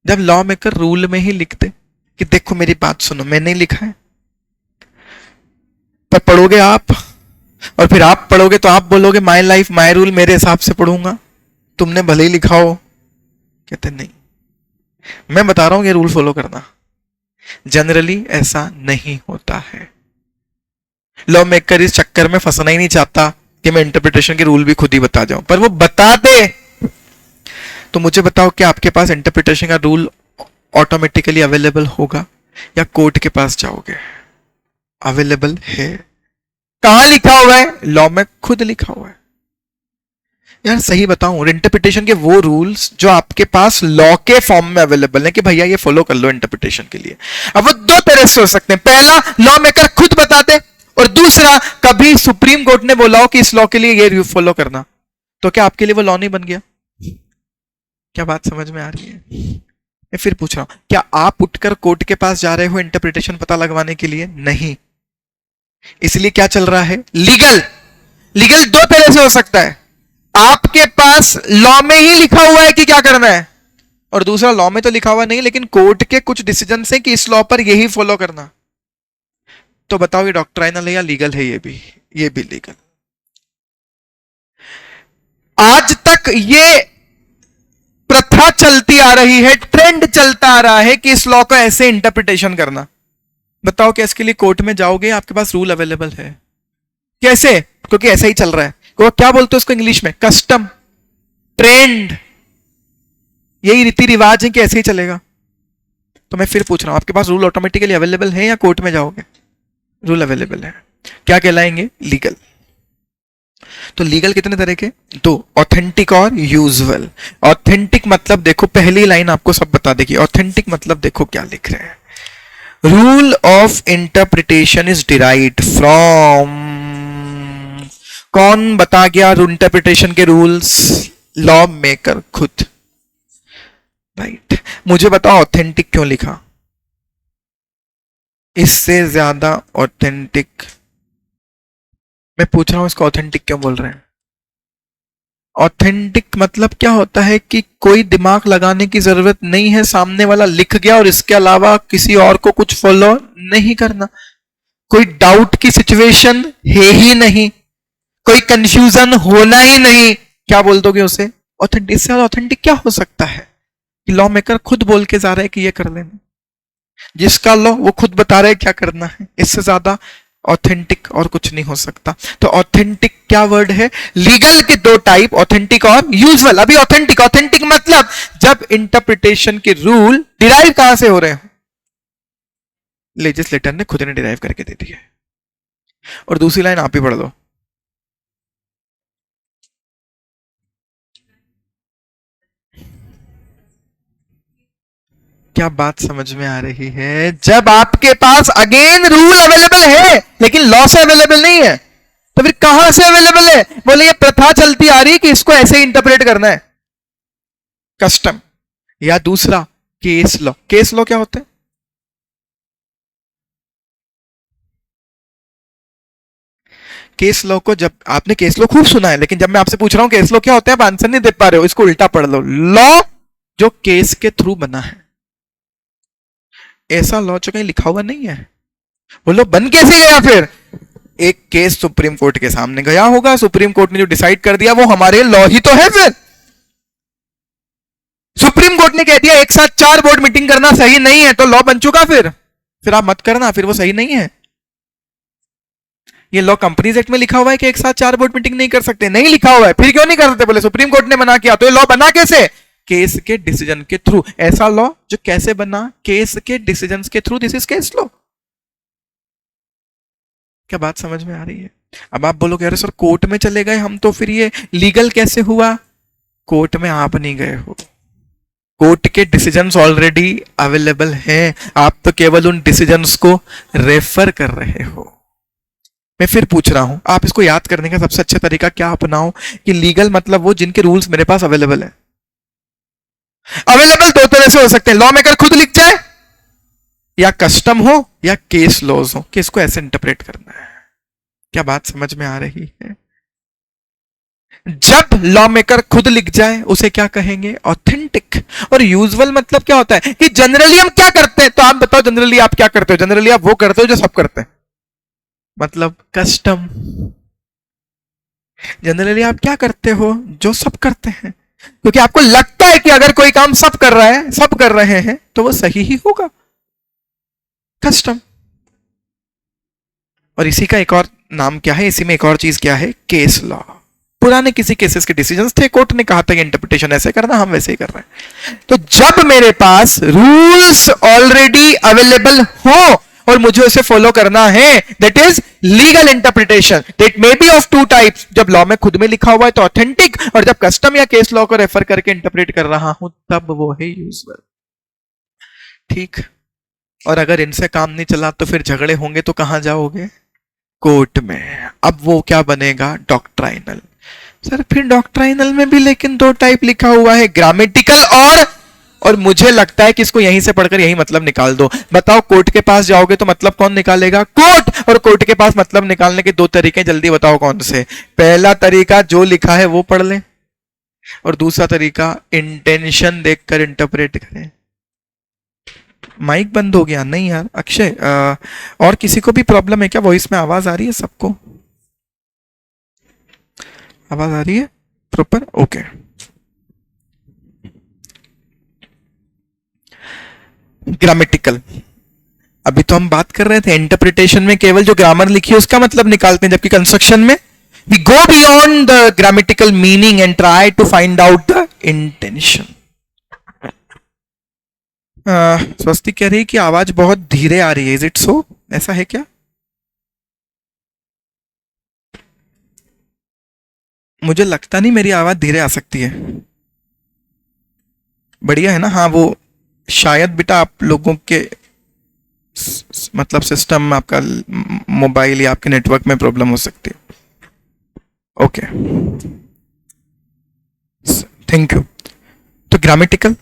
Speaker 1: जब लॉ मेकर रूल में ही लिखते कि देखो मेरी बात सुनो, मैंने लिखा है, पर पढ़ोगे आप, और फिर आप पढ़ोगे तो आप बोलोगे माय लाइफ माय रूल, मेरे हिसाब से पढ़ूंगा, तुमने भले ही लिखा हो। कहते नहीं, मैं बता रहा हूं ये रूल फॉलो करना। जनरली ऐसा नहीं होता है। लॉ मेकर इस चक्कर में फंसना ही नहीं चाहता कि मैं इंटरप्रिटेशन के रूल भी खुद ही बता जाऊं, पर वो बता दे। तो मुझे बताओ, क्या आपके पास इंटरप्रिटेशन का रूल ऑटोमेटिकली अवेलेबल होगा या कोर्ट के पास जाओगे? अवेलेबल है। कहां लिखा हुआ है? लॉ में खुद लिखा हुआ है। यार सही बताऊं, इंटरप्रिटेशन के वो रूल्स जो आपके पास लॉ के फॉर्म में अवेलेबल है कि भैया ये फॉलो कर लो इंटरप्रिटेशन के लिए, अब वो दो तरह से हो सकते हैं। पहला, लॉ मेकर खुद बता दे, और दूसरा, कभी सुप्रीम कोर्ट ने बोला हो कि इस लॉ के लिए ये फॉलो करना, तो क्या आपके लिए वो लॉ नहीं बन गया? क्या बात समझ में आ रही है? मैं फिर पूछ रहा हूं, क्या आप उठकर कोर्ट के पास जा रहे हो इंटरप्रिटेशन पता लगवाने के लिए? नहीं। इसलिए क्या चल रहा है? लीगल। लीगल दो तरह से हो सकता है, आपके पास लॉ में ही लिखा हुआ है कि क्या करना है, और दूसरा लॉ में तो लिखा हुआ नहीं लेकिन कोर्ट के कुछ डिसीजन से कि इस लॉ पर यही फॉलो करना। तो बताओ ये डॉक्ट्राइनल है या लीगल है? ये भी लीगल। आज तक ये प्रथा चलती आ रही है, ट्रेंड चलता आ रहा है कि इस लॉ को ऐसे इंटरप्रिटेशन करना। बताओ क्या इसके लिए कोर्ट में जाओगे? आपके पास रूल अवेलेबल है। कैसे? क्योंकि ऐसा ही चल रहा है। वो क्या बोलते हैं उसको इंग्लिश में? Custom, trend. यही रीति रिवाज है कि ऐसे ही चलेगा। तो मैं फिर पूछ रहा हूं, आपके पास रूल ऑटोमेटिकली अवेलेबल है या कोर्ट में जाओगे? रूल अवेलेबल है, क्या कहलाएंगे? लीगल। तो लीगल कितने तरह के? दो, ऑथेंटिक और यूजुअल। ऑथेंटिक मतलब देखो, पहली लाइन आपको सब बता देगी। ऑथेंटिक मतलब देखो क्या लिख रहे हैं, rule of interpretation is derived from, कौन बता गया इंटरप्रिटेशन के रूल्स? लॉ मेकर खुद, राइट। मुझे बताओ ऑथेंटिक क्यों लिखा? इससे ज्यादा ऑथेंटिक, मैं पूछ रहा हूं इसको ऑथेंटिक क्यों बोल रहे हैं? ऑथेंटिक मतलब क्या होता है कि कोई दिमाग लगाने की जरूरत नहीं है, सामने वाला लिख गया और इसके अलावा किसी और को कुछ फॉलो नहीं करना, कोई डाउट की सिचुएशन है ही नहीं, कोई कंफ्यूजन होना ही नहीं, क्या बोल दोगे उसे? ऑथेंटिक। इससे ज्यादा ऑथेंटिक क्या हो सकता है कि लॉ मेकर खुद बोल के जा रहे हैं कि ये कर लेना, जिसका लॉ वो खुद बता रहे हैं क्या करना है। इससे ज्यादा ऑथेंटिक और कुछ नहीं हो सकता। तो ऑथेंटिक क्या वर्ड है? लीगल के दो टाइप, ऑथेंटिक और यूजुअल। अभी ऑथेंटिक, ऑथेंटिक मतलब जब इंटरप्रिटेशन के रूल डिराइव कहां से हो रहे हैं? लेजिस्लेटर ने खुद ने डिराइव करके दे दिए। और दूसरी लाइन आप ही पढ़ दो। क्या बात समझ में आ रही है? जब आपके पास अगेन रूल अवेलेबल है लेकिन लॉ से अवेलेबल नहीं है, तो फिर कहां से अवेलेबल है? बोले ये प्रथा चलती आ रही कि इसको ऐसे इंटरप्रेट करना है, कस्टम। या दूसरा केस लॉ। केस लॉ क्या होता है? केस लॉ को, जब आपने केस लॉ खूब सुना है, लेकिन जब मैं आपसे पूछ रहा हूं केस लॉ क्या होता है, आप आंसर नहीं दे पा रहे हो, इसको उल्टा पढ़ लो। लॉ जो केस के थ्रू बना है, ऐसा लॉ जो कहीं लिखा हुआ नहीं है। बोलो बन कैसे गया? फिर एक केस सुप्रीम कोर्ट के सामने गया होगा, सुप्रीम कोर्ट ने जो डिसाइड कर दिया वो हमारे लॉ ही तो है। फिर सुप्रीम कोर्ट ने कह दिया एक साथ 4 बोर्ड मीटिंग करना सही नहीं है, तो लॉ बन चुका। फिर आप मत करना, फिर वो सही नहीं है। ये लॉ कंपनीज एक्ट में लिखा हुआ है कि एक साथ 4 बोर्ड मीटिंग नहीं कर सकते, नहीं लिखा हुआ है। फिर क्यों नहीं कर सकते? बोले सुप्रीम कोर्ट ने मना किया। तो ये लॉ बना कैसे? केस के डिसीजन के थ्रू। ऐसा लॉ जो कैसे बना? केस के डिसीजन के through. This is case law. क्या बात समझ में आ रही है? अब आप बोलोगे अरे सर कोर्ट में चले गए हम, तो फिर ये लीगल कैसे हुआ? कोर्ट में आप नहीं गए हो, कोर्ट के डिसीजंस ऑलरेडी अवेलेबल हैं, आप तो केवल उन डिसीजंस को रेफर कर रहे हो। मैं फिर पूछ रहा हूं, आप इसको याद करने का सबसे अच्छा तरीका क्या अपनाओ कि लीगल मतलब वो जिनके रूल्स मेरे पास अवेलेबल है। अवेलेबल दो तरह से हो सकते हैं, लॉ मेकर खुद लिख जाए, या कस्टम हो या केस लॉज हो कि इसको ऐसे इंटरप्रेट करना है। क्या बात समझ में आ रही है? जब लॉ मेकर खुद लिख जाए उसे क्या कहेंगे? ऑथेंटिक। और यूजुअल मतलब क्या होता है कि जनरली हम क्या करते हैं? तो आप बताओ जनरली आप क्या करते हो? जनरली आप वो करते हो जो सब करते हैं, मतलब कस्टम। जनरली आप क्या करते हो? जो सब करते हैं, क्योंकि आपको लगता है कि अगर कोई काम सब कर रहा है, सब कर रहे हैं, तो वो सही ही होगा, कस्टम। और इसी का एक और नाम क्या है? इसी में एक और चीज क्या है? Case law. पुराने किसी केसेस के डिसीजंस थे, कोर्ट ने कहा था कि इंटरप्रिटेशन ऐसे करना, हम वैसे ही कर रहे हैं। तो जब मेरे पास रूल्स ऑलरेडी अवेलेबल हो और मुझे उसे फॉलो करना है, that is legal interpretation. That may be of 2 types. जब लॉ में खुद में लिखा हुआ है तो ऑथेंटिक, और जब कस्टम या केस लॉ को रेफर करके इंटरप्रेट कर रहा हूं तब वो है यूजुअल। ठीक। और अगर इनसे काम नहीं चला तो फिर झगड़े होंगे, तो कहां जाओगे? कोर्ट में। अब वो क्या बनेगा? डॉक्ट्राइनल। सर फिर डॉक्ट्राइनल में भी लेकिन 2 टाइप लिखा हुआ है, ग्रामेटिकल और मुझे लगता है कि इसको यहीं से पढ़कर यही मतलब निकाल दो। बताओ कोर्ट के पास जाओगे तो मतलब कौन निकालेगा? कोर्ट। और कोर्ट के पास मतलब निकालने के 2 तरीके, जल्दी बताओ कौन से? पहला तरीका जो लिखा है वो पढ़ ले, और दूसरा तरीका इंटेंशन देखकर इंटरप्रेट करें। माइक बंद हो गया? नहीं यार अक्षय, और किसी को भी प्रॉब्लम है क्या? वॉइस में आवाज आ रही है सबको? आवाज आ रही है प्रॉपर? ओके। ग्रामेटिकल, अभी तो हम बात कर रहे थे इंटरप्रिटेशन में केवल जो ग्रामर लिखी है उसका मतलब निकालते हैं, जबकि कंस्ट्रक्शन में we go beyond the grammatical meaning and try to find out the intention. Swasti कह रही है कि आवाज बहुत धीरे आ रही है, इज इट सो? ऐसा है क्या? मुझे लगता नहीं मेरी आवाज धीरे आ सकती है। बढ़िया है ना? हाँ, वो शायद बेटा आप लोगों के मतलब सिस्टम में, आपका मोबाइल या आपके नेटवर्क में प्रॉब्लम हो सकती है। Okay, thank you. तो ग्रामेटिकल,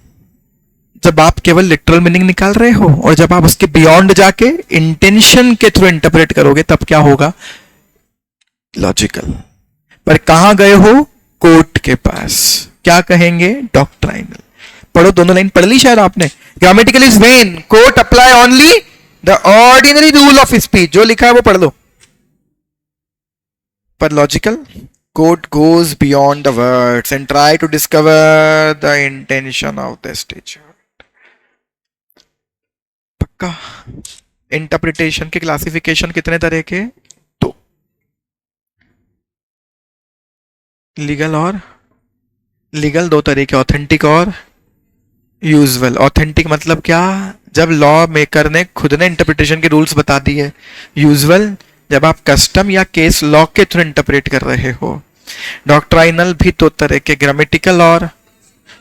Speaker 1: जब आप केवल लिटरल मीनिंग निकाल रहे हो और जब आप उसके बियॉन्ड जाके इंटेंशन के थ्रू इंटरप्रेट करोगे तब क्या होगा? लॉजिकल। पर कहां गए हो? कोर्ट के पास। क्या कहेंगे? डॉक्ट्राइनल। पढ़ो, दोनों लाइन पढ़ ली शायद आपने। Grammatical is when, court apply only the ordinary rule of speech. जो लिखा है वो पढ़ लो। पर logical, court goes beyond the words and try to discover the intention of the statute. पक्का? इंटरप्रिटेशन के क्लासिफिकेशन कितने तरह के? दो, लीगल और लीगल दो तरह के, ऑथेंटिक और यूजुअल। ऑथेंटिक मतलब क्या? जब लॉ मेकर ने खुद ने इंटरप्रिटेशन के रूल्स बता दिए। यूजुअल, जब आप कस्टम या केस लॉ के थ्रू इंटरप्रेट कर रहे हो। डॉक्ट्राइनल भी दो तरह के, ग्रामेटिकल और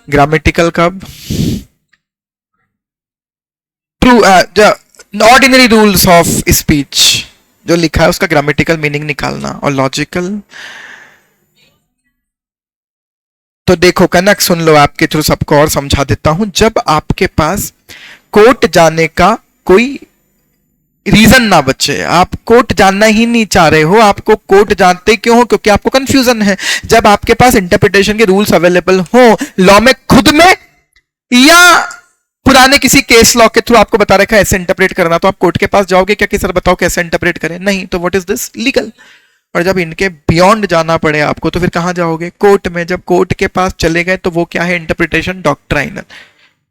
Speaker 1: ग्रामेटिकल कब? True, ordinary rules of speech जो लिखा है उसका ग्रामेटिकल मीनिंग निकालना। और लॉजिकल तो देखो कनक, सुन लो, आपके थ्रू सबको और समझा देता हूं। जब आपके पास कोर्ट जाने का कोई रीजन ना बचे, आप कोर्ट जानना ही नहीं चाह रहे हो, आपको कोर्ट जानते क्यों हो? क्योंकि आपको कंफ्यूजन है। जब आपके पास इंटरप्रिटेशन के रूल्स अवेलेबल हो लॉ में खुद में या पुराने किसी केस लॉ के थ्रू आपको बता रखा है ऐसे इंटरप्रेट करना, तो आप कोर्ट के पास जाओगे क्या कि सर बताओ कैसे इंटरप्रेट करें? नहीं। तो व्हाट इज दिस? लीगल। और जब इनके बियॉन्ड जाना पड़े आपको तो फिर कहां जाओगे? कोर्ट में। जब कोर्ट के पास चले गए तो वो क्या है? इंटरप्रिटेशन डॉक्ट्राइनल।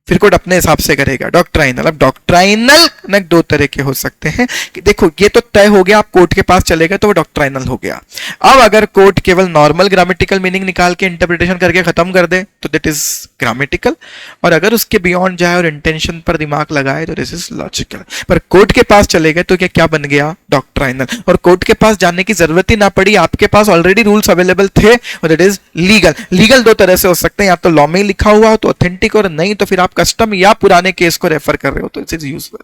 Speaker 1: फिर कोर्ट अपने हिसाब से करेगा, डॉक्ट्राइनल। अब डॉक्ट्राइनल न दो तरह के हो सकते हैं कि देखो ये तो तय हो गया, आप कोर्ट के पास चले गए तो वो डॉक्ट्राइनल हो गया। अब अगर कोर्ट केवल नॉर्मल ग्रामेटिकल मीनिंग निकाल के इंटरप्रिटेशन करके खत्म कर दे तो दैट इज ग्रामेटिकल, और अगर उसके बियॉन्ड जाए और इंटेंशन पर दिमाग लगाए तो दिस इज लॉजिकल। पर कोर्ट के पास चले गए तो क्या क्या बन गया? डॉक्ट्राइनल। और कोर्ट के पास जाने की जरूरत ही ना पड़ी, आपके पास ऑलरेडी रूल्स अवेलेबल थे और दैट इज लीगल। लीगल दो तरह से हो सकते हैं, या तो लॉ में ही लिखा हुआ हो तो ऑथेंटिक, और नहीं तो फिर आप कस्टम या पुराने केस को रेफर कर रहे हो तो इट इज यूजुअल।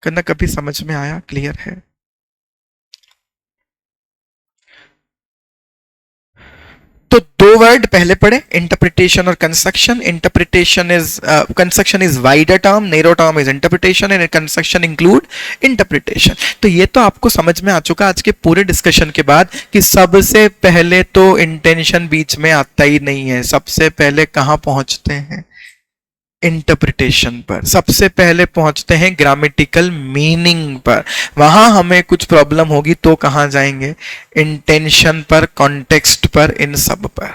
Speaker 1: करना कभी समझ में आया? क्लियर है? तो दो वर्ड पहले पढ़े, इंटरप्रिटेशन और construction. Interpretation is construction is wider term, narrow term is interpretation and construction include interpretation. तो ये तो आपको समझ में आ चुका आज के पूरे डिस्कशन के बाद कि सबसे पहले तो इंटेंशन बीच में आता ही नहीं है। सबसे पहले कहां पहुंचते हैं? इंटरप्रिटेशन पर। सबसे पहले पहुंचते हैं ग्रामेटिकल मीनिंग पर। वहां हमें कुछ प्रॉब्लम होगी तो कहां जाएंगे? इंटेंशन पर, कॉन्टेक्स्ट पर, इन सब पर।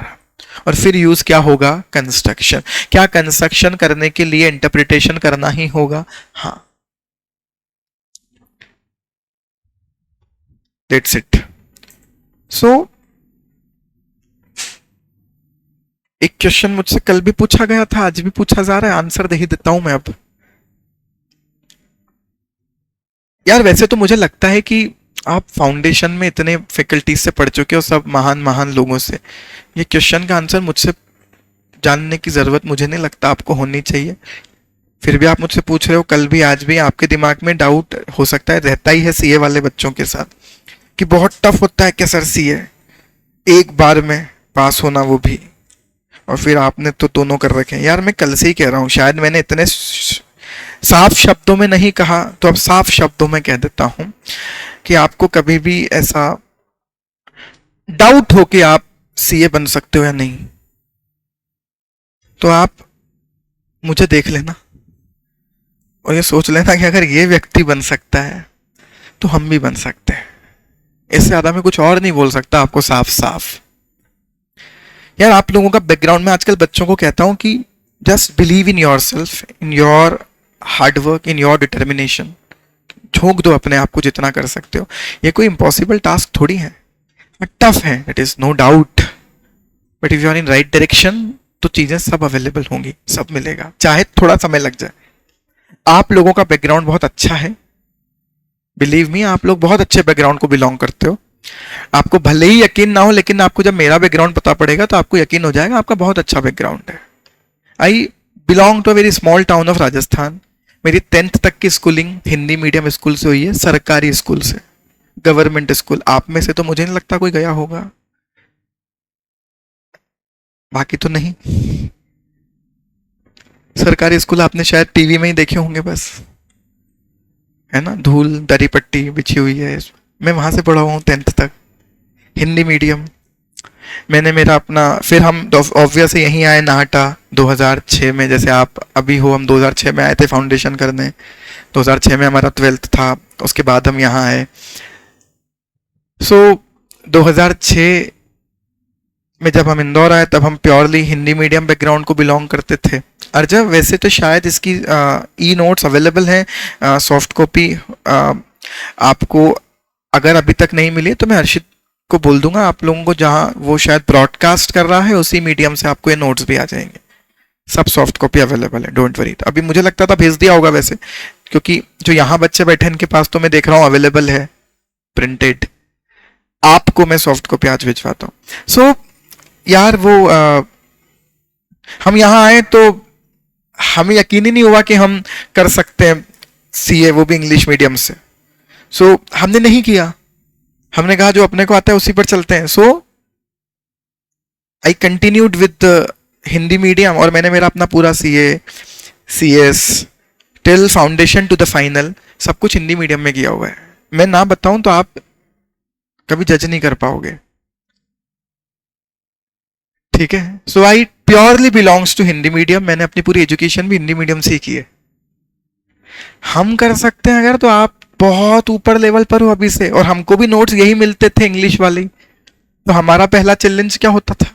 Speaker 1: और फिर यूज क्या होगा? कंस्ट्रक्शन। क्या कंस्ट्रक्शन करने के लिए इंटरप्रिटेशन करना ही होगा? हाँ, दैट्स इट। सो एक क्वेश्चन मुझसे कल भी पूछा गया था, आज भी पूछा जा रहा है, आंसर दे ही देता हूं मैं अब। यार वैसे तो मुझे लगता है कि आप फाउंडेशन में इतने फैकल्टीज से पढ़ चुके हो, सब महान महान लोगों से, ये क्वेश्चन का आंसर मुझसे जानने की जरूरत मुझे नहीं लगता आपको होनी चाहिए। फिर भी आप मुझसे पूछ रहे हो, कल भी आज भी आपके दिमाग में डाउट हो सकता है, रहता ही है सीए वाले बच्चों के साथ कि बहुत टफ होता है क्या सर सीए, एक बार में पास होना वो भी, और फिर आपने तो दोनों कर रखे हैं। यार मैं कल से ही कह रहा हूं, शायद मैंने इतने साफ शब्दों में नहीं कहा तो अब साफ शब्दों में कह देता हूं कि आपको कभी भी ऐसा डाउट हो कि आप सीए बन सकते हो या नहीं, तो आप मुझे देख लेना और ये सोच लेना कि अगर ये व्यक्ति बन सकता है तो हम भी बन सकते हैं। इससे ज्यादा मैं कुछ और नहीं बोल सकता आपको साफ साफ। यार आप लोगों का बैकग्राउंड में आजकल बच्चों को कहता हूं कि just believe in your self, in your hard work, in your determination. झोंक दो अपने आप को जितना कर सकते हो। ये कोई इम्पॉसिबल टास्क थोड़ी है, टफ है, it is no doubt, but if you are in right direction तो चीजें सब अवेलेबल होंगी, सब मिलेगा, चाहे थोड़ा समय लग जाए। आप लोगों का बैकग्राउंड बहुत अच्छा है, बिलीव मी, आप लोग बहुत अच्छे बैकग्राउंड को बिलोंग करते हो। आपको भले ही यकीन ना हो, लेकिन आपको जब मेरा बैकग्राउंड पता पड़ेगा तो आपको यकीन हो जाएगा आपका बहुत अच्छा बैकग्राउंड है। I belong to a very small town of Rajasthan. मेरी 10th तक की स्कूलिंग हिंदी मीडियम स्कूल से हुई है, सरकारी स्कूल से, गवर्नमेंट स्कूल। आप में से तो मुझे नहीं लगता कोई गया होगा, बाकी तो नहीं। सरकारी स्कूल आपने शायद टीवी में ही देखे होंगे बस, है ना, धूल दरी पट्टी बिछी हुई है। मैं वहां से पढ़ा हुआ हूँ 10th तक, हिंदी मीडियम। मैंने मेरा अपना, फिर हम ऑब्वियस यहीं आए नाहटा 2006 में, जैसे आप अभी हो, हम 2006 में आए थे फाउंडेशन करने, 2006 में हमारा 12th था, उसके बाद हम यहाँ आए। सो 2006 में जब हम इंदौर आए तब हम प्योरली हिंदी मीडियम बैकग्राउंड को बिलोंग करते थे। अर्जव वैसे तो शायद इसकी ई नोट्स अवेलेबल हैं, सॉफ्ट कॉपी आपको अगर अभी तक नहीं मिली तो मैं हर्षित को बोल दूंगा आप लोगों को, जहां वो शायद ब्रॉडकास्ट कर रहा है उसी मीडियम से आपको ये नोट्स भी आ जाएंगे, सब सॉफ्ट कॉपी अवेलेबल है, डोंट वरी। अभी मुझे लगता था भेज दिया होगा वैसे, क्योंकि जो यहाँ बच्चे बैठे इनके पास तो मैं देख रहा हूँ अवेलेबल है प्रिंटेड। आपको मैं सॉफ्ट कॉपी आज भिजवाता हूँ। सो यार वो हम यहाँ आए तो हमें यकीन ही नहीं हुआ कि हम कर सकते हैं सीए, वो भी इंग्लिश मीडियम से। सो हमने नहीं किया, हमने कहा जो अपने को आता है उसी पर चलते हैं। So I continued with Hindi medium, और मैंने मेरा अपना पूरा CA, CS till foundation to the final सब कुछ हिंदी मीडियम में किया हुआ है। मैं ना बताऊं तो आप कभी जज नहीं कर पाओगे, ठीक है। So I purely belongs to Hindi medium, मैंने अपनी पूरी एजुकेशन भी हिंदी मीडियम से ही की है। हम कर सकते हैं अगर, तो आप बहुत ऊपर लेवल पर हो अभी से, और हमको भी नोट्स यही मिलते थे इंग्लिश वाले। तो हमारा पहला चैलेंज क्या होता था,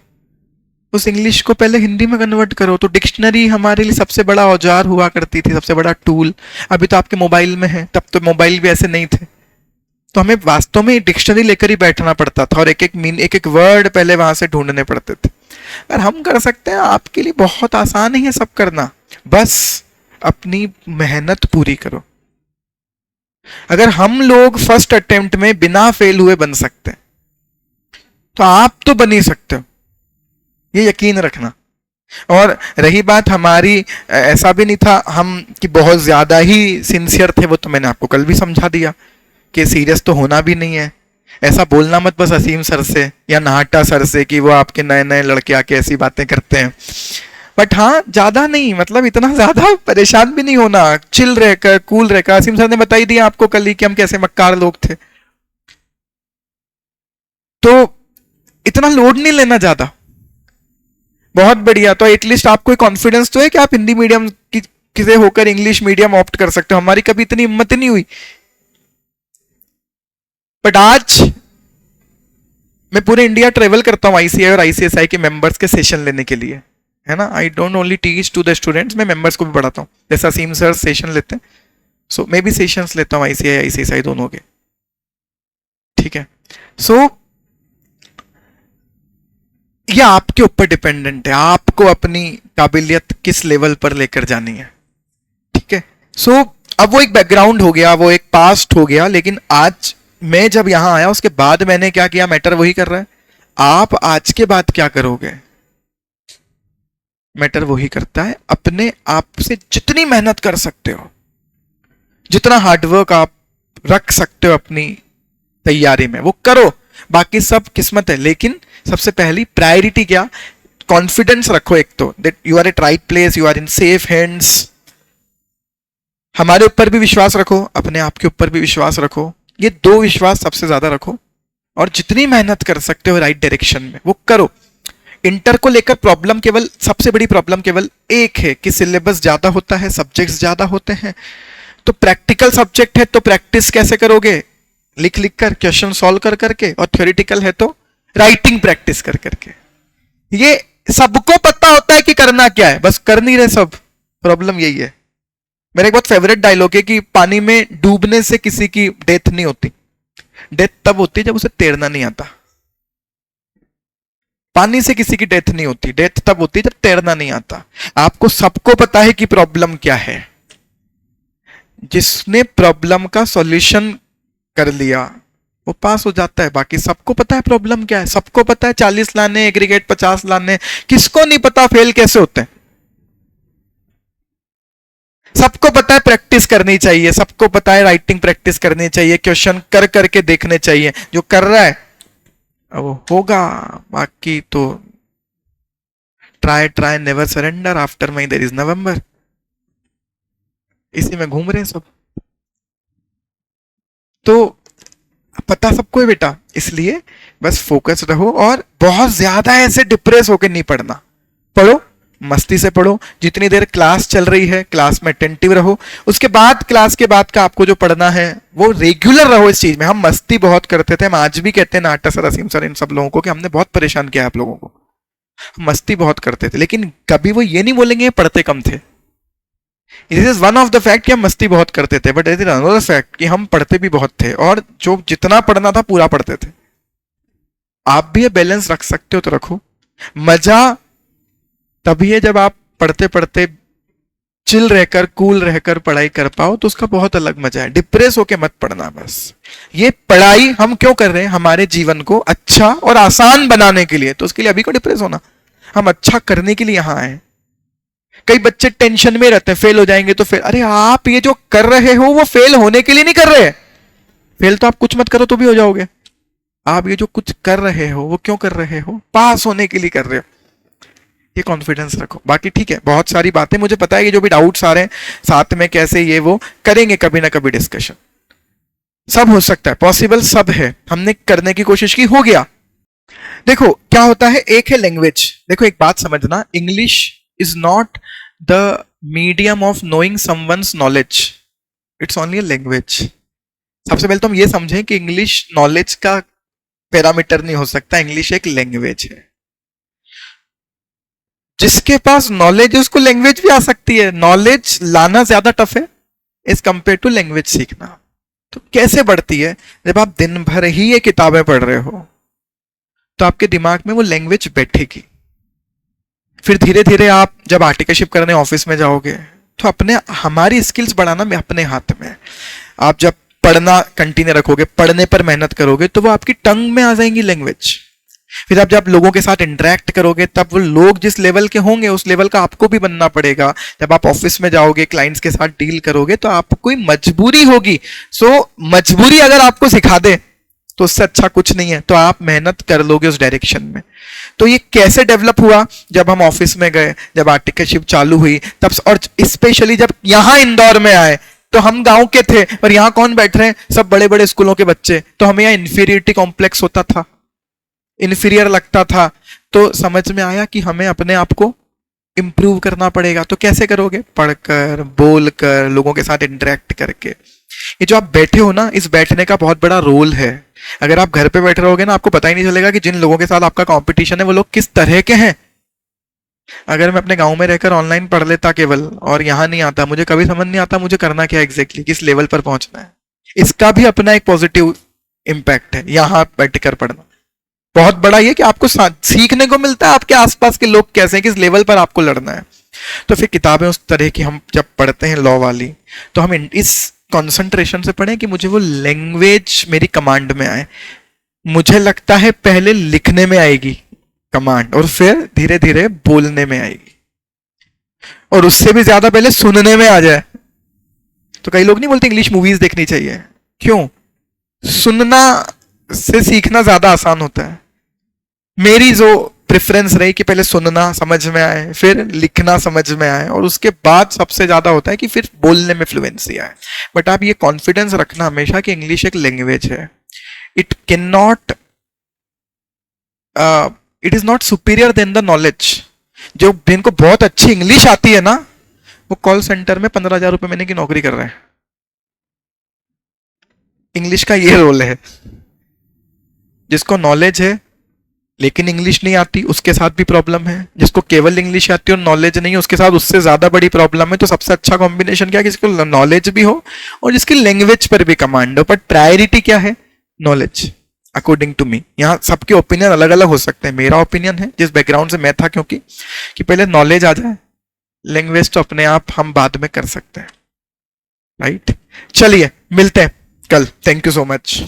Speaker 1: उस इंग्लिश को पहले हिंदी में कन्वर्ट करो। तो डिक्शनरी हमारे लिए सबसे बड़ा औजार हुआ करती थी, सबसे बड़ा टूल। अभी तो आपके मोबाइल में है, तब तो मोबाइल भी ऐसे नहीं थे, तो हमें वास्तव में डिक्शनरी लेकर ही बैठना पड़ता था, और एक एक वर्ड पहले वहां से ढूंढने पड़ते थे। अगर हम कर सकते हैं, आपके लिए बहुत आसान ही है सब करना, बस अपनी मेहनत पूरी करो। अगर हम लोग फर्स्ट अटेम्प्ट में बिना फेल हुए बन सकते हैं, तो आप तो बन ही सकते हो, ये यकीन रखना। और रही बात हमारी, ऐसा भी नहीं था हम कि बहुत ज्यादा ही सिंसियर थे, वो तो मैंने आपको कल भी समझा दिया कि सीरियस तो होना भी नहीं है। ऐसा बोलना मत बस असीम सर से या नाहटा सर से कि वो आपके नए नए लड़के आके ऐसी बातें करते हैं, बट हाँ ज्यादा नहीं, मतलब इतना ज्यादा परेशान भी नहीं होना, चिल रहकर कूल रहकर। असीम सर ने बताई दिया आपको कल ही कि हम कैसे मक्कार लोग थे, तो इतना लोड नहीं लेना ज्यादा, बहुत बढ़िया। तो एटलीस्ट आपको कॉन्फिडेंस तो है कि आप हिंदी मीडियम की से होकर इंग्लिश मीडियम ऑप्ट कर सकते हो। हमारी कभी इतनी हिम्मत नहीं हुई, बट आज मैं पूरे इंडिया ट्रेवल करता हूँ आईसीआई और आईसीएसआई के मेंबर्स के सेशन लेने के लिए, है ना। I don't only teach to the students, मैं मेंबर्स को भी पढ़ाता हूँ, जैसा असीम सर सेशन लेते हैं, सो मैं भी सेशंस लेता हूँ आईसीआई आईसीएसआई दोनों के, ठीक है। सो ये आपके ऊपर डिपेंडेंट है, आपको अपनी काबिलियत किस लेवल पर लेकर जानी है, ठीक है। सो अब वो एक बैकग्राउंड हो गया, वो एक पास्ट हो गया, लेकिन आज मैं जब यहां आया उसके बाद मैंने क्या किया, मैटर वही कर रहा है। आप आज के बाद क्या करोगे, मैटर वही करता है। अपने आप से जितनी मेहनत कर सकते हो, जितना हार्डवर्क आप रख सकते हो अपनी तैयारी में, वो करो, बाकी सब किस्मत है। लेकिन सबसे पहली प्रायोरिटी क्या, कॉन्फिडेंस रखो एक तो, that you are at right place, you are in safe hands. हमारे ऊपर भी विश्वास रखो, अपने आप के ऊपर भी विश्वास रखो, ये दो विश्वास सबसे ज्यादा रखो, और जितनी मेहनत कर सकते हो राइट डायरेक्शन में वो करो। इंटर को लेकर प्रॉब्लम केवल, सबसे बड़ी प्रॉब्लम केवल एक है कि सिलेबस ज्यादा होता है, सब्जेक्ट्स ज्यादा होते हैं। तो प्रैक्टिकल सब्जेक्ट है तो प्रैक्टिस कैसे करोगे, लिख लिख कर, क्वेश्चन सॉल्व कर करके, और थ्योरेटिकल है तो राइटिंग प्रैक्टिस कर करके। ये सबको पता होता है कि करना क्या है, बस कर नहीं रहे सब, प्रॉब्लम यही है। मेरा एक बहुत फेवरेट डायलॉग है कि पानी में डूबने से किसी की डेथ नहीं होती, डेथ तब होती है जब उसे तैरना नहीं आता। पानी से किसी की डेथ नहीं होती, डेथ तब होती है जब तैरना नहीं आता। आपको सबको पता है कि प्रॉब्लम क्या है, जिसने प्रॉब्लम का सॉल्यूशन कर लिया वो पास हो जाता है। बाकी सबको पता है प्रॉब्लम क्या है, सबको पता है 40 लाने, एग्रीगेट 50 लाने, किसको नहीं पता फेल कैसे होते हैं? सबको पता है प्रैक्टिस करनी चाहिए, सबको पता है राइटिंग प्रैक्टिस करनी चाहिए, क्वेश्चन कर करके देखने चाहिए। जो कर रहा है वो होगा, बाकी तो try try never surrender, after May there is November, इसी में घूम रहे हैं सब। तो पता सबको है बेटा, इसलिए बस फोकस रहो और बहुत ज्यादा ऐसे डिप्रेस होकर नहीं पढ़ना। पढ़ो, मस्ती से पढ़ो, जितनी देर क्लास चल रही है क्लास में अटेंटिव रहो। उसके बाद क्लास के बाद का आपको जो पढ़ना है वो रेगुलर रहो इस चीज में। हम मस्ती बहुत करते थे, हम आज भी कहते हैं नाटा सर, असीम सर, इन सब लोगों को कि हमने बहुत परेशान किया आप लोगों को, मस्ती बहुत करते थे, लेकिन कभी वो ये नहीं बोलेंगे पढ़ते कम थे। This is one of the fact कि हम मस्ती बहुत करते थे, but it is another fact कि हम पढ़ते भी बहुत थे, और जो जितना पढ़ना था पूरा पढ़ते थे। आप भी ये बैलेंस रख सकते हो तो रखो। मजा तभी है जब आप पढ़ते पढ़ते चिल रहकर, कूल रहकर पढ़ाई कर पाओ, तो उसका बहुत अलग मजा है। डिप्रेस होके मत पढ़ना। बस ये पढ़ाई हम क्यों कर रहे हैं? हमारे जीवन को अच्छा और आसान बनाने के लिए। तो उसके लिए अभी को डिप्रेस होना? हम अच्छा करने के लिए यहां आए। कई बच्चे टेंशन में रहते हैं फेल हो जाएंगे तो फेल। अरे आप ये जो कर रहे हो वो फेल होने के लिए नहीं कर रहे। फेल तो आप कुछ मत करो तो भी हो जाओगे। आप ये जो कुछ कर रहे हो वो क्यों कर रहे हो? पास होने के लिए कर रहे हो। ये कॉन्फिडेंस रखो। बाकी ठीक है, बहुत सारी बातें मुझे पता है कि जो भी डाउट्स आ रहे हैं साथ में कैसे ये वो करेंगे कभी ना कभी डिस्कशन। सब हो सकता है, पॉसिबल सब है, हमने करने की कोशिश की, हो गया। देखो क्या होता है, एक है लैंग्वेज। देखो एक बात समझना, English is not the medium of knowing someone's knowledge, it's only a language। सबसे पहले तो हम ये समझें कि इंग्लिश नॉलेज का पैरामीटर नहीं हो सकता, इंग्लिश एक लैंग्वेज है। जिसके पास नॉलेज है उसको लैंग्वेज भी आ सकती है। नॉलेज लाना ज्यादा टफ है एज कंपेयर टू लैंग्वेज सीखना। तो कैसे बढ़ती है? जब आप दिन भर ही ये किताबें पढ़ रहे हो तो आपके दिमाग में वो लैंग्वेज बैठेगी। फिर धीरे धीरे आप जब आर्टिकलशिप करने ऑफिस में जाओगे तो अपने हमारी स्किल्स बढ़ाना में अपने हाथ में। आप जब पढ़ना कंटिन्यू रखोगे, पढ़ने पर मेहनत करोगे, तो वो आपकी टंग में आ जाएंगी लैंग्वेज। फिर आप जब लोगों के साथ इंटरेक्ट करोगे तब वो लोग जिस लेवल के होंगे उस लेवल का आपको भी बनना पड़ेगा। जब आप ऑफिस में जाओगे, क्लाइंट्स के साथ डील करोगे, तो आपको कोई मजबूरी होगी। सो मजबूरी अगर आपको सिखा दे तो उससे अच्छा कुछ नहीं है, तो आप मेहनत कर लोगे उस डायरेक्शन में। तो ये कैसे डेवलप हुआ? जब हम ऑफिस में गए, जब आर्टिकलशिप चालू हुई तब, और स्पेशली जब यहां इंदौर में आए, तो हम गांव के थे और यहां कौन बैठ रहे हैं? सब बड़े बड़े स्कूलों के बच्चे। तो हमें यहाँ इंफीरियरिटी कॉम्प्लेक्स होता था, इंफीरियर लगता था। तो समझ में आया कि हमें अपने आप को इंप्रूव करना पड़ेगा। तो कैसे करोगे? पढ़कर, बोलकर, लोगों के साथ इंटरेक्ट करके। ये जो आप बैठे हो ना, इस बैठने का बहुत बड़ा रोल है। अगर आप घर पे बैठे रहोगे ना, आपको पता ही नहीं चलेगा कि जिन लोगों के साथ आपका कंपटीशन है वो लोग किस तरह के हैं। अगर मैं अपने गांव में रहकर ऑनलाइन पढ़ लेता केवल और यहां नहीं आता, मुझे कभी समझ नहीं आता मुझे करना क्या एग्जैक्टली, किस लेवल पर पहुंचना है। इसका भी अपना एक पॉजिटिव इंपैक्ट है यहां बैठकर पढ़ना। बहुत बड़ा ये कि आपको सीखने को मिलता है आपके आसपास के लोग कैसे हैं, किस लेवल पर आपको लड़ना है। तो फिर किताबें उस तरह की हम जब पढ़ते हैं लॉ वाली, तो हम इस कंसंट्रेशन से पढ़ें कि मुझे वो लैंग्वेज मेरी कमांड में आए। मुझे लगता है पहले लिखने में आएगी कमांड और फिर धीरे धीरे बोलने में आएगी, और उससे भी ज्यादा पहले सुनने में आ जाए। तो कई लोग नहीं बोलते इंग्लिश मूवीज देखनी चाहिए, क्यों? सुनना से सीखना ज्यादा आसान होता है। मेरी जो प्रेफरेंस रही कि पहले सुनना समझ में आए, फिर लिखना समझ में आए, और उसके बाद सबसे ज्यादा होता है कि फिर बोलने में फ्लुएंसी आए। बट आप ये कॉन्फिडेंस रखना हमेशा कि इंग्लिश एक लैंग्वेज है। It can not, it is not superior than the knowledge. जो जिनको बहुत अच्छी इंग्लिश आती है ना, वो कॉल सेंटर में 15,000 रुपए महीने की नौकरी कर रहे हैं। इंग्लिश का ये रोल है। जिसको नॉलेज है लेकिन इंग्लिश नहीं आती, उसके साथ भी प्रॉब्लम है। जिसको केवल इंग्लिश आती है और नॉलेज नहीं है, उसके साथ उससे ज्यादा बड़ी प्रॉब्लम है। तो सबसे अच्छा कॉम्बिनेशन क्या है? जिसको नॉलेज भी हो और जिसकी लैंग्वेज पर भी कमांड हो। बट प्रायोरिटी क्या है? नॉलेज। According to me. यहाँ सबके ओपिनियन अलग अलग हो सकते हैं। मेरा ओपिनियन है, जिस बैकग्राउंड से मैं था, क्योंकि कि पहले नॉलेज आ जाए, लैंग्वेज तो अपने आप हम बाद में कर सकते हैं, राइट। चलिए मिलते हैं कल। Thank you so much.